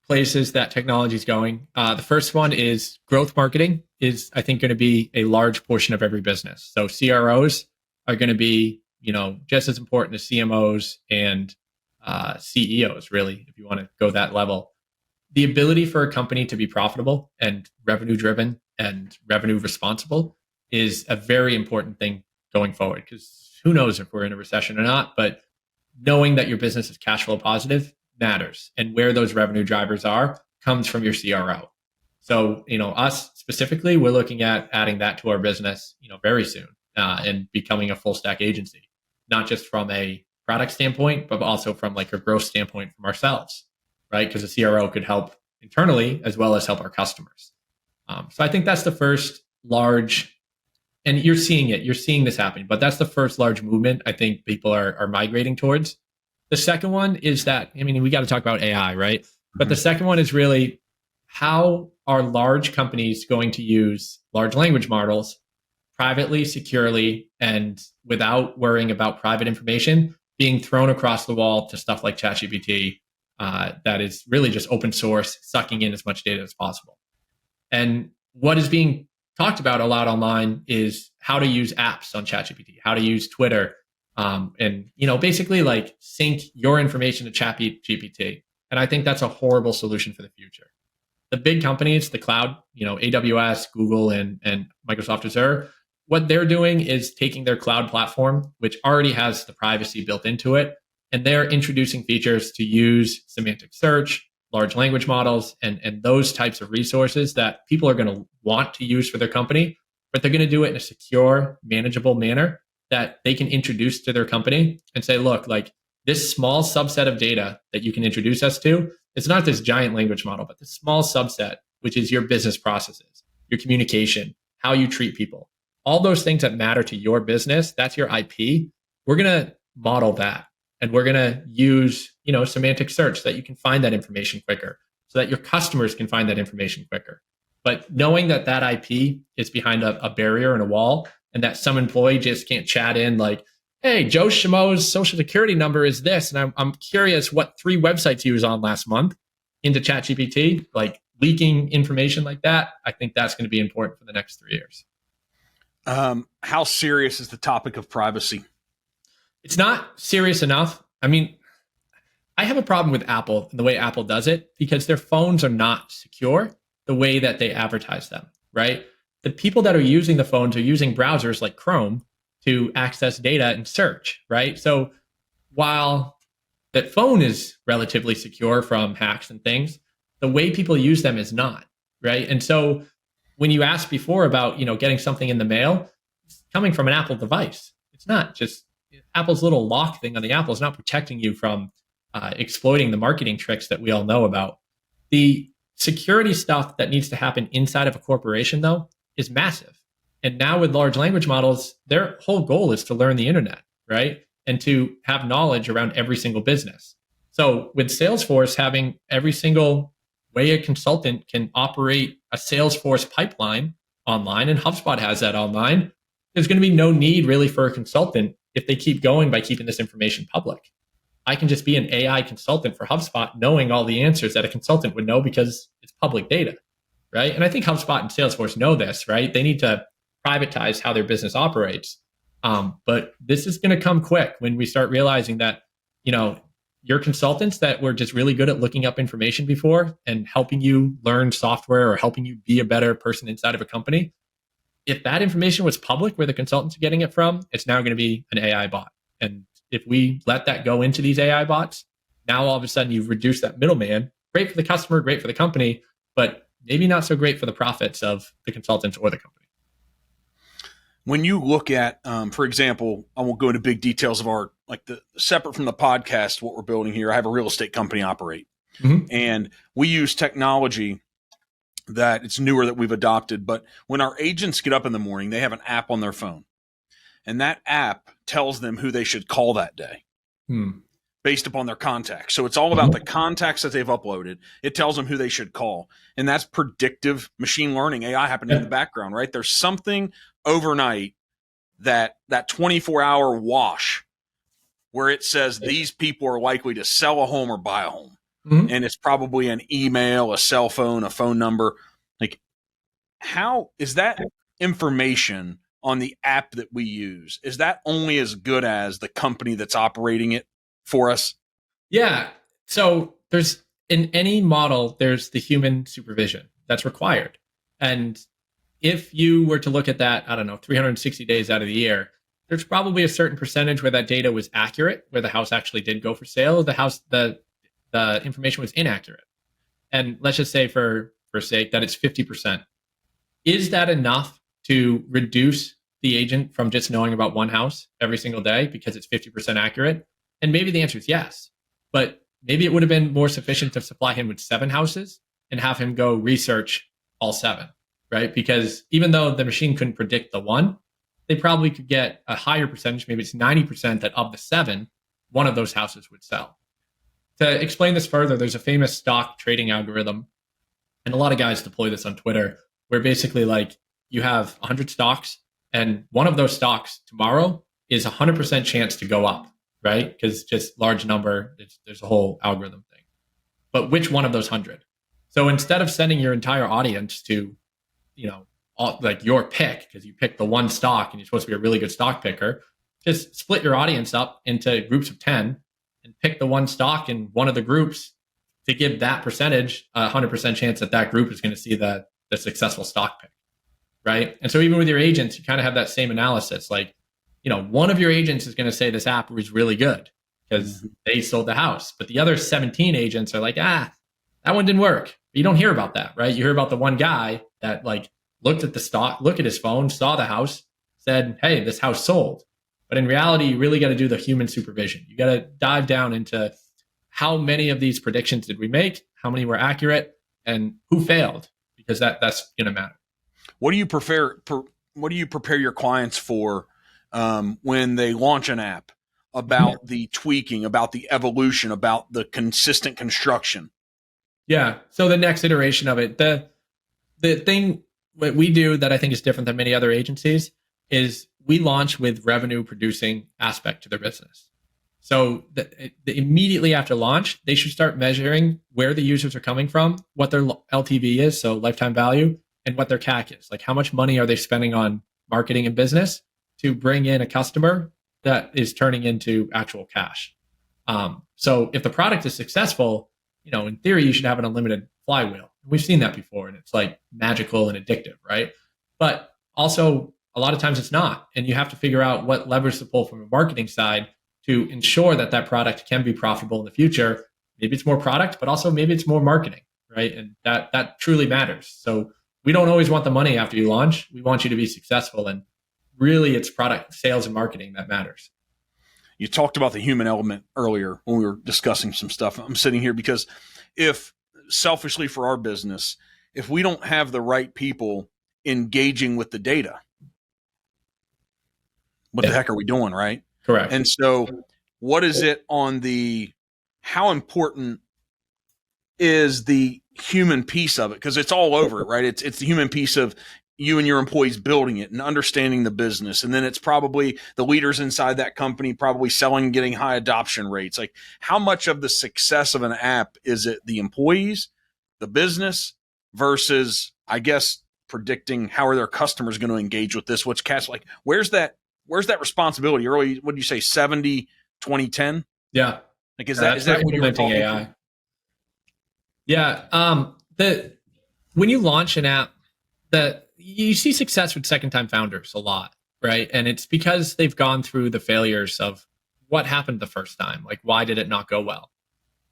places that technology is going, the first one is growth marketing is, I think, going to be a large portion of every business. So CROs are going to be, just as important as CMOs and CEOs, really, if you want to go that level. The ability for a company to be profitable and revenue driven and revenue responsible is a very important thing going forward, because who knows if we're in a recession or not, but knowing that your business is cash flow positive matters, and where those revenue drivers are comes from your CRO. So, us specifically, we're looking at adding that to our business, very soon, and becoming a full stack agency, not just from a product standpoint, but also from like a growth standpoint from ourselves, right? Because a CRO could help internally as well as help our customers. So I think that's the first large And you're seeing it. You're seeing this happening. But that's the first large movement I think people are migrating towards. The second one is that, I mean, we got to talk about AI, right? But the second one is really, how are large companies going to use large language models privately, securely, and without worrying about private information being thrown across the wall to stuff like ChatGPT that is really just open source, sucking in as much data as possible. And what is being talked about a lot online is how to use apps on ChatGPT, how to use Twitter, and basically like sync your information to ChatGPT. And I think that's a horrible solution for the future. The big companies, the cloud, AWS, Google, and Microsoft Azure, what they're doing is taking their cloud platform, which already has the privacy built into it, and they're introducing features to use semantic search, large language models, and those types of resources that people are going to want to use for their company, but they're going to do it in a secure, manageable manner that they can introduce to their company and say, look, like this small subset of data that you can introduce us to, it's not this giant language model, but this small subset, which is your business processes, your communication, how you treat people, all those things that matter to your business, that's your IP. We're going to model that. And we're going to use, semantic search so that you can find that information quicker, so that your customers can find that information quicker. But knowing that that IP is behind a barrier and a wall, and that some employee just can't chat in like, hey, Joe Schmo's social security number is this, and I'm curious what 3 websites he was on last month, into ChatGPT, like leaking information like that, I think that's going to be important for the next 3 years. How serious is the topic of privacy? It's not serious enough. I mean, I have a problem with Apple and the way Apple does it, because their phones are not secure the way that they advertise them, right? The people that are using the phones are using browsers like Chrome to access data and search, right? So while that phone is relatively secure from hacks and things, the way people use them is not, right? And so when you asked before about, getting something in the mail, it's coming from an Apple device. It's not just Apple's little lock thing on the Apple is not protecting you from exploiting the marketing tricks that we all know about. The security stuff that needs to happen inside of a corporation, though, is massive. And now with large language models, their whole goal is to learn the internet, right? And to have knowledge around every single business. So with Salesforce having every single way a consultant can operate a Salesforce pipeline online, and HubSpot has that online, there's going to be no need really for a consultant if they keep going by keeping this information public. I can just be an AI consultant for HubSpot, knowing all the answers that a consultant would know because it's public data, right? And I think HubSpot and Salesforce know this, right? They need to privatize how their business operates. But this is going to come quick when we start realizing that, your consultants that were just really good at looking up information before and helping you learn software or helping you be a better person inside of a company, if that information was public where the consultants are getting it from, it's now going to be an AI bot. And if we let that go into these AI bots, now all of a sudden you've reduced that middleman. Great for the customer, great for the company, but maybe not so great for the profits of the consultants or the company. When you look at, for example, I won't go into big details of our, like the separate from the podcast, what we're building here. I have a real estate company operate, and we use technology that it's newer that we've adopted. But when our agents get up in the morning, they have an app on their phone, and that app tells them who they should call that day based upon their contacts. So it's all about the contacts that they've uploaded. It tells them who they should call. And that's predictive machine learning, AI happening in the background, right? There's something overnight that 24-hour wash where it says these people are likely to sell a home or buy a home. And it's probably an email, a cell phone, a phone number. Like, how is that information on the app that we use? Is that only as good as the company that's operating it for us? Yeah. So there's, in any model, there's the human supervision that's required. And if you were to look at that, 360 days out of the year, there's probably a certain percentage where that data was accurate, where the house actually did go for sale, the information was inaccurate. And let's just say for sake that it's 50%. Is that enough to reduce the agent from just knowing about one house every single day because it's 50% accurate? And maybe the answer is yes, but maybe it would have been more sufficient to supply him with 7 houses and have him go research all 7, right? Because even though the machine couldn't predict the one, they probably could get a higher percentage, maybe it's 90%, that of the 7, one of those houses would sell. To explain this further, there's a famous stock trading algorithm, and a lot of guys deploy this on Twitter, where basically like you have 100 stocks, and one of those stocks tomorrow is 100% chance to go up, right? Because just large number, there's a whole algorithm thing. But which one of those 100? So instead of sending your entire audience to, like your pick, because you picked the one stock and you're supposed to be a really good stock picker, just split your audience up into groups of 10 and pick the one stock in one of the groups to give that percentage a 100% chance that that group is going to see the successful stock pick, right? And so even with your agents, you kind of have that same analysis. Like, one of your agents is going to say this app was really good because they sold the house, but the other 17 agents are like, that one didn't work. But you don't hear about that, right? You hear about the one guy that like looked at the stock, looked at his phone, saw the house, said, hey, this house sold. But in reality, you really got to do the human supervision. You got to dive down into how many of these predictions did we make, how many were accurate, and who failed, because that's going to matter. What do you prepare your clients for when they launch an app, about the tweaking, about the evolution, about the consistent construction? Yeah. So the next iteration of it, the thing what we do that I think is different than many other agencies is we launch with revenue producing aspect to their business. So immediately after launch, they should start measuring where the users are coming from, what their LTV is, so lifetime value, and what their CAC is. Like how much money are they spending on marketing and business to bring in a customer that is turning into actual cash. So if the product is successful, in theory, you should have an unlimited flywheel. We've seen that before, and it's like magical and addictive, right? But also, a lot of times it's not. And you have to figure out what levers to pull from a marketing side to ensure that that product can be profitable in the future. Maybe it's more product, but also maybe it's more marketing, right? And that truly matters. So we don't always want the money after you launch. We want you to be successful. And really, it's product sales and marketing that matters. You talked about the human element earlier when we were discussing some stuff. I'm sitting here because if selfishly for our business, if we don't have the right people engaging with the data, what the heck are we doing, right? Correct. And so what is it on how important is the human piece of it? Because it's all over it, right? It's the human piece of you and your employees building it and understanding the business. And then it's probably the leaders inside that company probably selling and getting high adoption rates. Like how much of the success of an app is it the employees, the business versus, I guess, predicting how are their customers going to engage with this? What's like, where's that responsibility? Early, what did you say? 70, 20, 10? Yeah. Like, is that what you're talking AI? Yeah. When you launch an app, you see success with second-time founders a lot, right? And it's because they've gone through the failures of what happened the first time. Like, why did it not go well?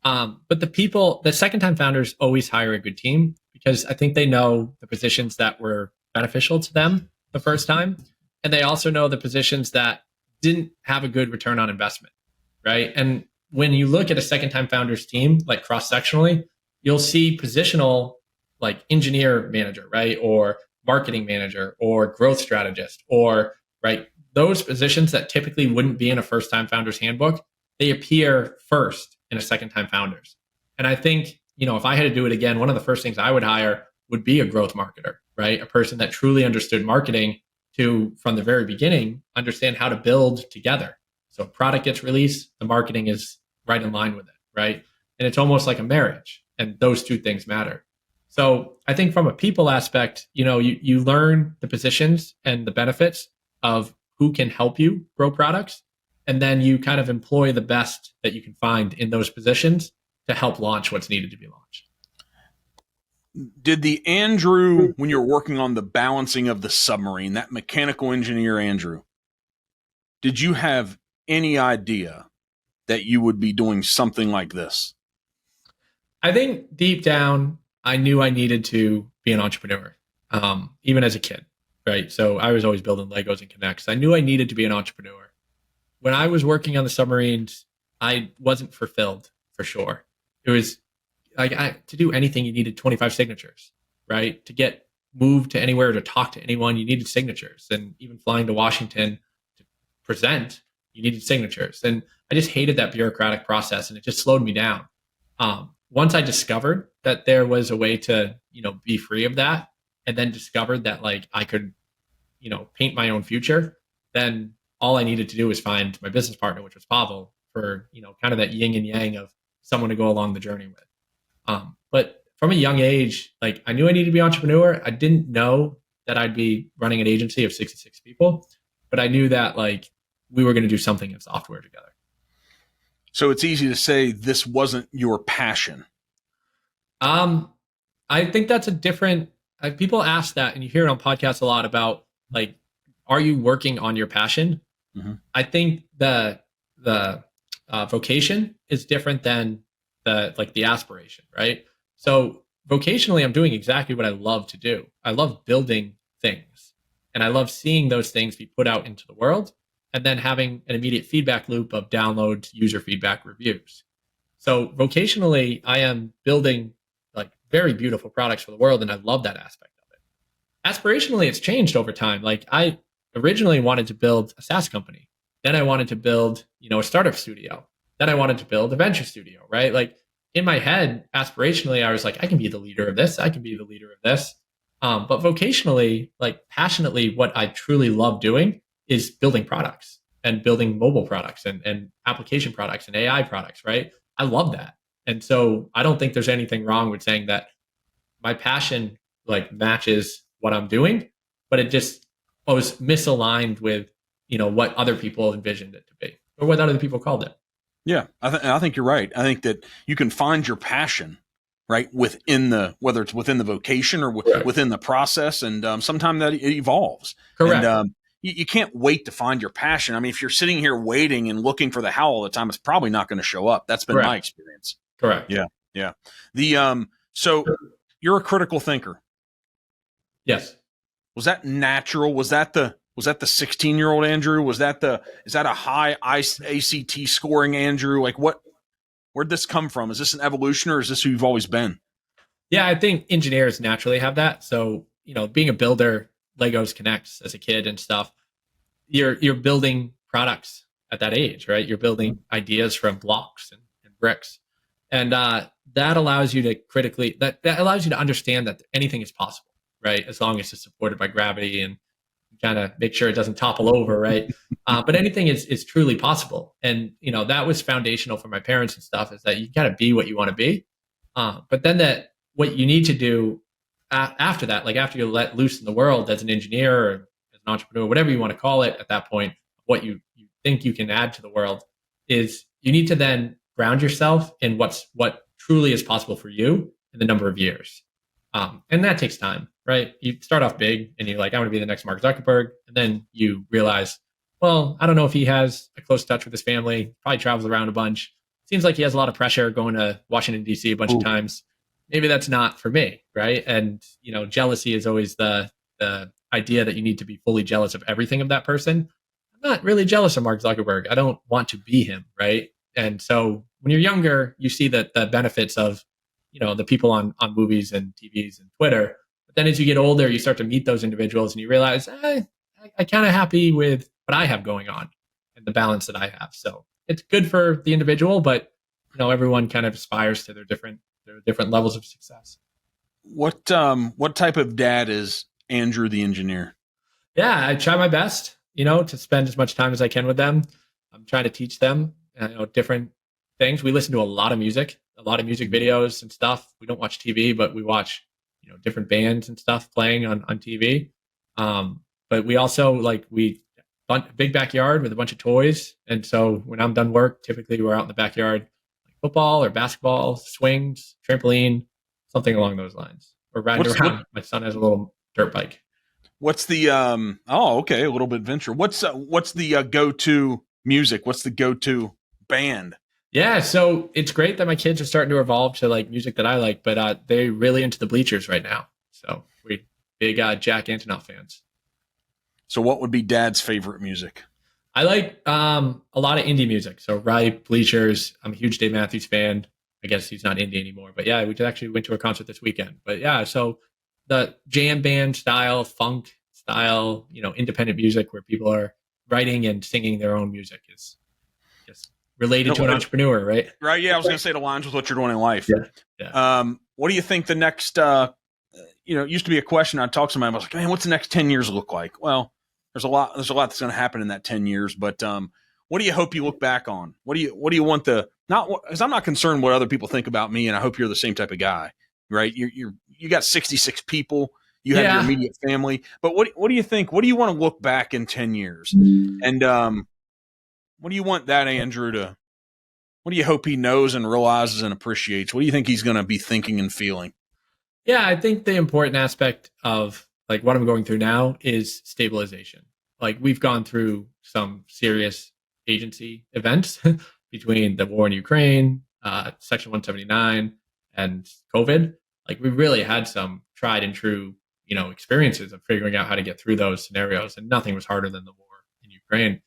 But the second-time founders always hire a good team because I think they know the positions that were beneficial to them the first time. And they also know the positions that didn't have a good return on investment, right? And when you look at a second-time founders team, like cross-sectionally, you'll see positional, like engineer manager, right? Or marketing manager or growth strategist, or right, those positions that typically wouldn't be in a first-time founders handbook, they appear first in a second-time founders. And I think, if I had to do it again, one of the first things I would hire would be a growth marketer, right? A person that truly understood marketing to, from the very beginning, understand how to build together. So a product gets released, the marketing is right in line with it, right? And it's almost like a marriage, and those two things matter. So I think from a people aspect, you learn the positions and the benefits of who can help you grow products. And then you kind of employ the best that you can find in those positions to help launch what's needed to be launched. Did the Andrew, when you're working on the balancing of the submarine, that mechanical engineer Andrew, did you have any idea that you would be doing something like this? I think deep down, I knew I needed to be an entrepreneur, even as a kid, right? So I was always building Legos and Connects. I knew I needed to be an entrepreneur. When I was working on the submarines, I wasn't fulfilled for sure. It was like to do anything, you needed 25 signatures, right? To get move to anywhere, to talk to anyone, you needed signatures. And even flying to Washington to present, you needed signatures. And I just hated that bureaucratic process, and it just slowed me down. Once I discovered that there was a way to, be free of that, and then discovered that like I could, paint my own future, then all I needed to do was find my business partner, which was Pavel, for, kind of that yin and yang of someone to go along the journey with. But from a young age, like I knew I needed to be an entrepreneur. I didn't know that I'd be running an agency of 66 people, but I knew that like we were going to do something in software together. So it's easy to say this wasn't your passion. I think that's a different, people ask that, and you hear it on podcasts a lot about like, are you working on your passion? Mm-hmm. I think the vocation is different than the aspiration, right? So vocationally, I'm doing exactly what I love to do. I love building things, and I love seeing those things be put out into the world, and then having an immediate feedback loop of downloads, user feedback, reviews. So vocationally, I am building like very beautiful products for the world, and I love that aspect of it. Aspirationally, it's changed over time. Like I originally wanted to build a SaaS company. Then I wanted to build, a startup studio. Then I wanted to build a venture studio, right? Like in my head, aspirationally, I was like, I can be the leader of this. I can be the leader of this. But vocationally, like passionately, what I truly love doing is building products and building mobile products and application products and AI products, right? I love that. And so I don't think there's anything wrong with saying that my passion like matches what I'm doing, but it just was misaligned with, what other people envisioned it to be or what other people called it. Yeah, I think you're right. I think that you can find your passion, right, whether it's within the vocation or within the process, and sometimes that evolves. Correct. And you can't wait to find your passion. I mean, if you're sitting here waiting and looking for the how all the time, it's probably not going to show up. That's been my experience. Correct. Yeah. So you're a critical thinker. Yes. Was that natural? Was that the 16-year-old Andrew? Is that a high ACT scoring Andrew? Like where'd this come from? Is this an evolution, or is this who you've always been? Yeah, I think engineers naturally have that. So, being a builder, Legos connects as a kid and stuff. You're building products at that age, right? You're building ideas from blocks and bricks. And that allows you to that allows you to understand that anything is possible, right? As long as it's supported by gravity and kind of make sure it doesn't topple over, right? But anything is truly possible. And, that was foundational for my parents and stuff, is that you got to be what you want to be. But then what you need to do after that, like after you're let loose in the world as an engineer or as an entrepreneur, whatever you want to call it at that point, what you think you can add to the world is you need to then ground yourself in what truly is possible for you in the number of years. And that takes time, right? You start off big and you're like, I want to be the next Mark Zuckerberg. And then you realize, well, I don't know if he has a close touch with his family, probably travels around a bunch. Seems like he has a lot of pressure going to Washington, D.C. a bunch of times. Maybe that's not for me, right? And, jealousy is always the idea that you need to be fully jealous of everything of that person. I'm not really jealous of Mark Zuckerberg. I don't want to be him, right? And so when you're younger, you see the benefits of, the people on movies and TVs and Twitter. But then as you get older, you start to meet those individuals and you realize, I'm kind of happy with what I have going on and the balance that I have. So it's good for the individual, but everyone kind of aspires to their different levels of success. What type of dad is Andrew the engineer? Yeah, I try my best, to spend as much time as I can with them. I'm trying to teach them, different things. We listen to a lot of music videos and stuff. We don't watch TV, but we watch, different bands and stuff playing on TV. But we also big backyard with a bunch of toys. And so when I'm done work, typically we're out in the backyard, like football or basketball, swings, trampoline, something along those lines. Or riding around. My son has a little dirt bike. What's the a little bit adventure. What's the go-to music? What's the go-to band? Yeah, so it's great that my kids are starting to evolve to like music that I like, but they're really into the Bleachers right now. So we big Jack Antonoff fans. So what would be Dad's favorite music? I like a lot of indie music. So Ripe, Bleachers. I'm a huge Dave Matthews fan. I guess he's not indie anymore, but yeah, we actually went to a concert this weekend. But yeah, so the jam band style, funk style, independent music where people are writing and singing their own music is just related to an entrepreneur, right? Right. Yeah. I was going to say it aligns with what you're doing in life. Yeah. Yeah. What do you think the next, it used to be a question I'd talk to somebody. I was like, man, what's the next 10 years look like? Well, there's a lot that's going to happen in that 10 years, but, what do you hope you look back on? What do you want because I'm not concerned what other people think about me. And I hope you're the same type of guy, right? You got 66 people, you have your immediate family, but what do you think? What do you want to look back in 10 years? And, what do you want that Andrew what do you hope he knows and realizes and appreciates? What do you think he's going to be thinking and feeling? Yeah, I think the important aspect of like what I'm going through now is stabilization. Like we've gone through some serious agency events between the war in Ukraine, Section 179, and COVID. Like we really had some tried and true, experiences of figuring out how to get through those scenarios, and nothing was harder than the war in Ukraine.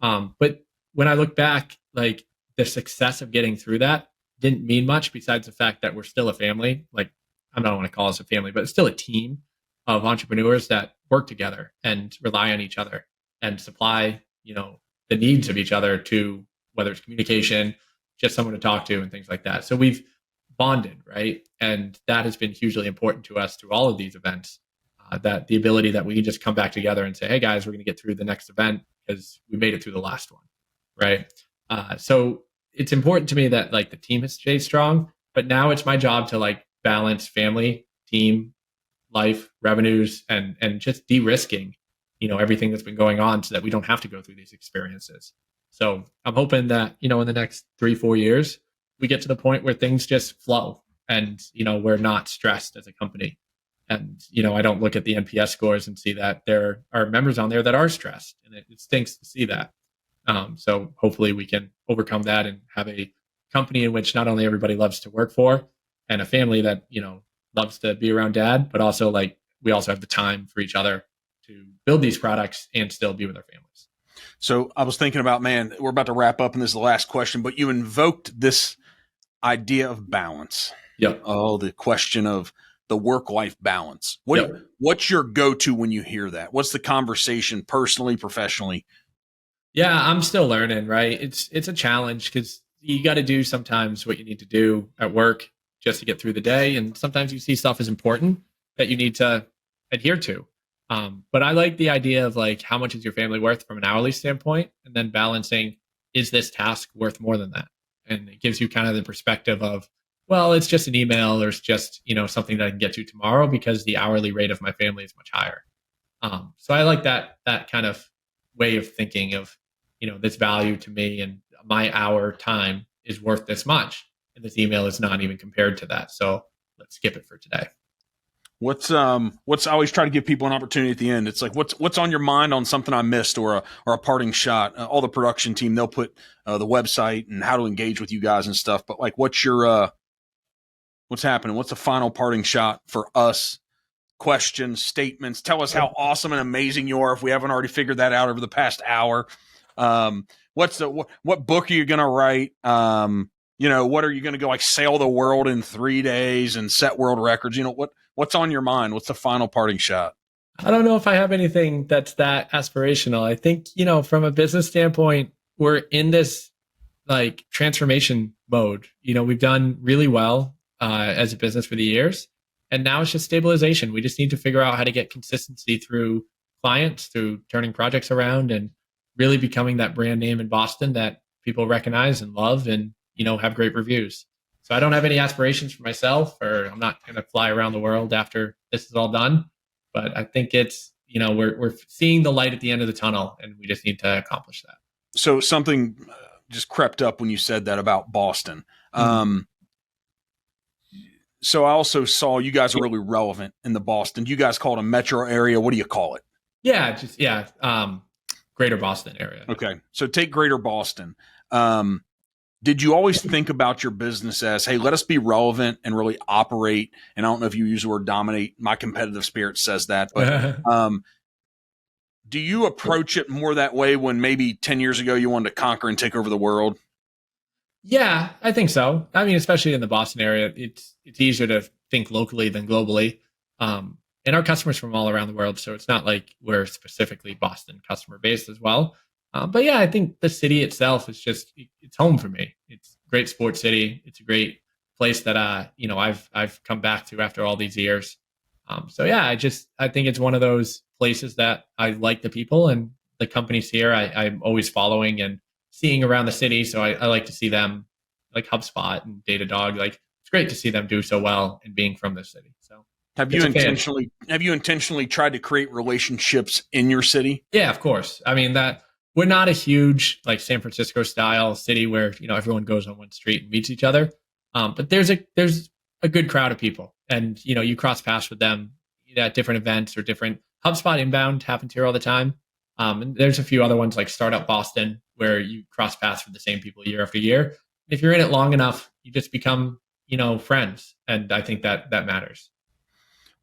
But when I look back, like the success of getting through that didn't mean much besides the fact that we're still a family. Like I don't want to call us a family, but it's still a team of entrepreneurs that work together and rely on each other and supply, the needs of each other to whether it's communication, just someone to talk to and things like that. So we've bonded, right? And that has been hugely important to us through all of these events, that the ability that we can just come back together and say, hey guys, we're going to get through the next event because we made it through the last one, right? So it's important to me that like the team has stayed strong, but now it's my job to like balance family, team, life, revenues, and just de-risking, everything that's been going on so that we don't have to go through these experiences. So I'm hoping that, in the next 3-4 years, we get to the point where things just flow and, we're not stressed as a company. And, I don't look at the NPS scores and see that there are members on there that are stressed, and it stinks to see that. So hopefully we can overcome that and have a company in which not only everybody loves to work for and a family that, loves to be around dad, but also like we also have the time for each other to build these products and still be with our families. So I was thinking about, man, we're about to wrap up and this is the last question, but you invoked this idea of balance. Yep. Oh, the question of the work-life balance. What's your go-to when you hear that? What's the conversation personally, professionally? Yeah, I'm still learning, right? It's a challenge because you got to do sometimes what you need to do at work just to get through the day. And sometimes you see stuff as important that you need to adhere to. But I like the idea of like, how much is your family worth from an hourly standpoint? And then balancing, is this task worth more than that? And it gives you kind of the perspective of, well, it's just an email or it's just, something that I can get to tomorrow because the hourly rate of my family is much higher. So I like that kind of way of thinking of, this value to me and my hour time is worth this much. And this email is not even compared to that. So let's skip it for today. What's I always try to give people an opportunity at the end. It's like, what's on your mind on something I missed or a parting shot. All the production team, they'll put the website and how to engage with you guys and stuff. But like, what's happening? What's the final parting shot for us? Questions, statements. Tell us how awesome and amazing you are if we haven't already figured that out over the past hour. What book are you going to write? What are you going to go like sail the world in 3 days and set world records? What's on your mind? What's the final parting shot? I don't know if I have anything that's that aspirational. I think, from a business standpoint, we're in this like transformation mode. We've done really well as a business for the years. And now it's just stabilization. We just need to figure out how to get consistency through clients, through turning projects around and really becoming that brand name in Boston that people recognize and love and, have great reviews. So I don't have any aspirations for myself, or I'm not going to fly around the world after this is all done. But I think it's, we're seeing the light at the end of the tunnel and we just need to accomplish that. So something just crept up when you said that about Boston. So I also saw you guys are really relevant in the Boston. You guys call it a metro area. What do you call it? Greater Boston area. Okay. So take Greater Boston. Did you always think about your business as, hey, let us be relevant and really operate? And I don't know if you use the word dominate. My competitive spirit says that. But do you approach it more that way when maybe 10 years ago you wanted to conquer and take over the world? Yeah, I think so. I mean, especially in the Boston area, it's easier to think locally than globally. And our customers from all around the world. So it's not like we're specifically Boston customer based as well. But yeah, I think the city itself is just, it's home for me. It's a great sports city. It's a great place that, I've come back to after all these years. So yeah, I think it's one of those places that I like the people and the companies here. I'm always following and seeing around the city. So I like to see them, like HubSpot and Datadog. Like, it's great to see them do so well and being from this city. So Have you intentionally tried to create relationships in your city? yeah, of course. I mean, that we're not a huge like San Francisco style city where everyone goes on one street and meets each other. But there's a good crowd of people, and you cross paths with them at different events or different HubSpot inbound happens here all the time. And there's a few other ones like Startup Boston where you cross paths with the same people year after year. If you're in it long enough, you just become friends, and I think that matters.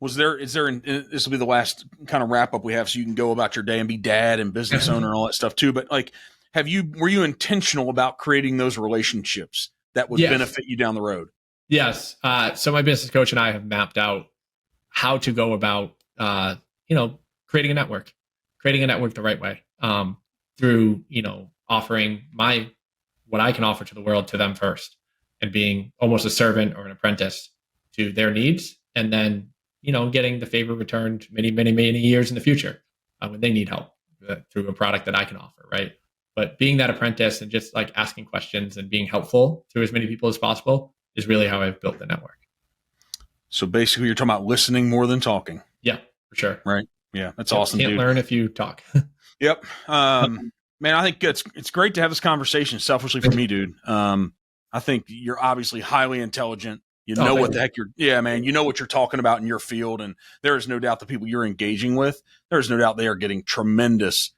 Is there, this will be the last kind of wrap up we have so you can go about your day and be dad and business owner and all that stuff too. But like, were you intentional about creating those relationships that would benefit you down the road? Yes. So my business coach and I have mapped out how to go about, creating a network the right way, through, offering what I can offer to the world to them first, and being almost a servant or an apprentice to their needs. And then, getting the favor returned many, many, many years in the future when they need help through a product that I can offer. Right. But being that apprentice and just like asking questions and being helpful to as many people as possible is really how I've built the network. So basically you're talking about listening more than talking. Yeah, for sure. Right. Yeah. That's awesome. Can't dude. learn if you talk. Yep. Man, I think it's great to have this conversation selfishly for me, dude. I think you're obviously highly intelligent. You know what the heck you know what you're talking about in your field. And there is no doubt the people you're engaging with, there's no doubt they are getting tremendous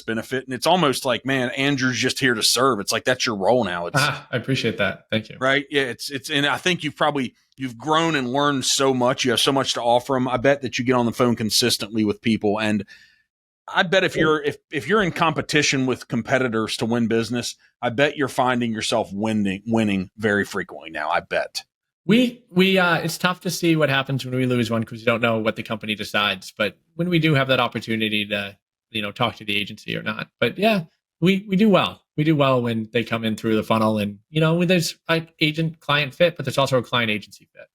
benefit. And it's almost like, man, Andrew's just here to serve. It's like, that's your role now. I appreciate that. Thank you. Right. Yeah. And I think you've grown and learned so much. You have so much to offer them. I bet that you get on the phone consistently with people. And I bet if you're in competition with competitors to win business, I bet you're finding yourself winning very frequently now. I bet. We it's tough to see what happens when we lose one because we don't know what the company decides. But when we do have that opportunity to, talk to the agency or not. But yeah, we do well. We do well when they come in through the funnel, and there's like agent client fit, but there's also a client agency fit.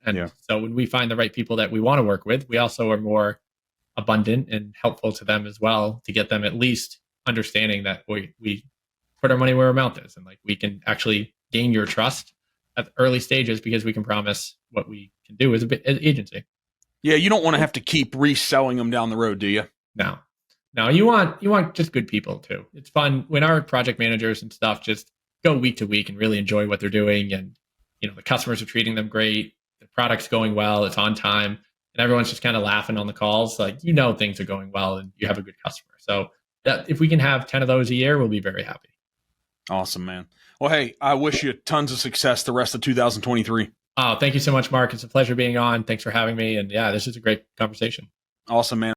And so when we find the right people that we want to work with, we also are more abundant and helpful to them as well, to get them at least understanding that we put our money where our mouth is, and like we can actually gain your trust at the early stages because we can promise what we can do as an agency. Yeah, you don't want to have to keep reselling them down the road, do you? No, you want just good people too. It's fun when our project managers and stuff just go week to week and really enjoy what they're doing, and the customers are treating them great, the product's going well, it's on time, and everyone's just kind of laughing on the calls, like things are going well and you have a good customer. So if we can have 10 of those a year, we'll be very happy. Awesome, man. Well, hey, I wish you tons of success the rest of 2023. Oh, thank you so much, Mark. It's a pleasure being on. Thanks for having me. And yeah, this is a great conversation. Awesome, man.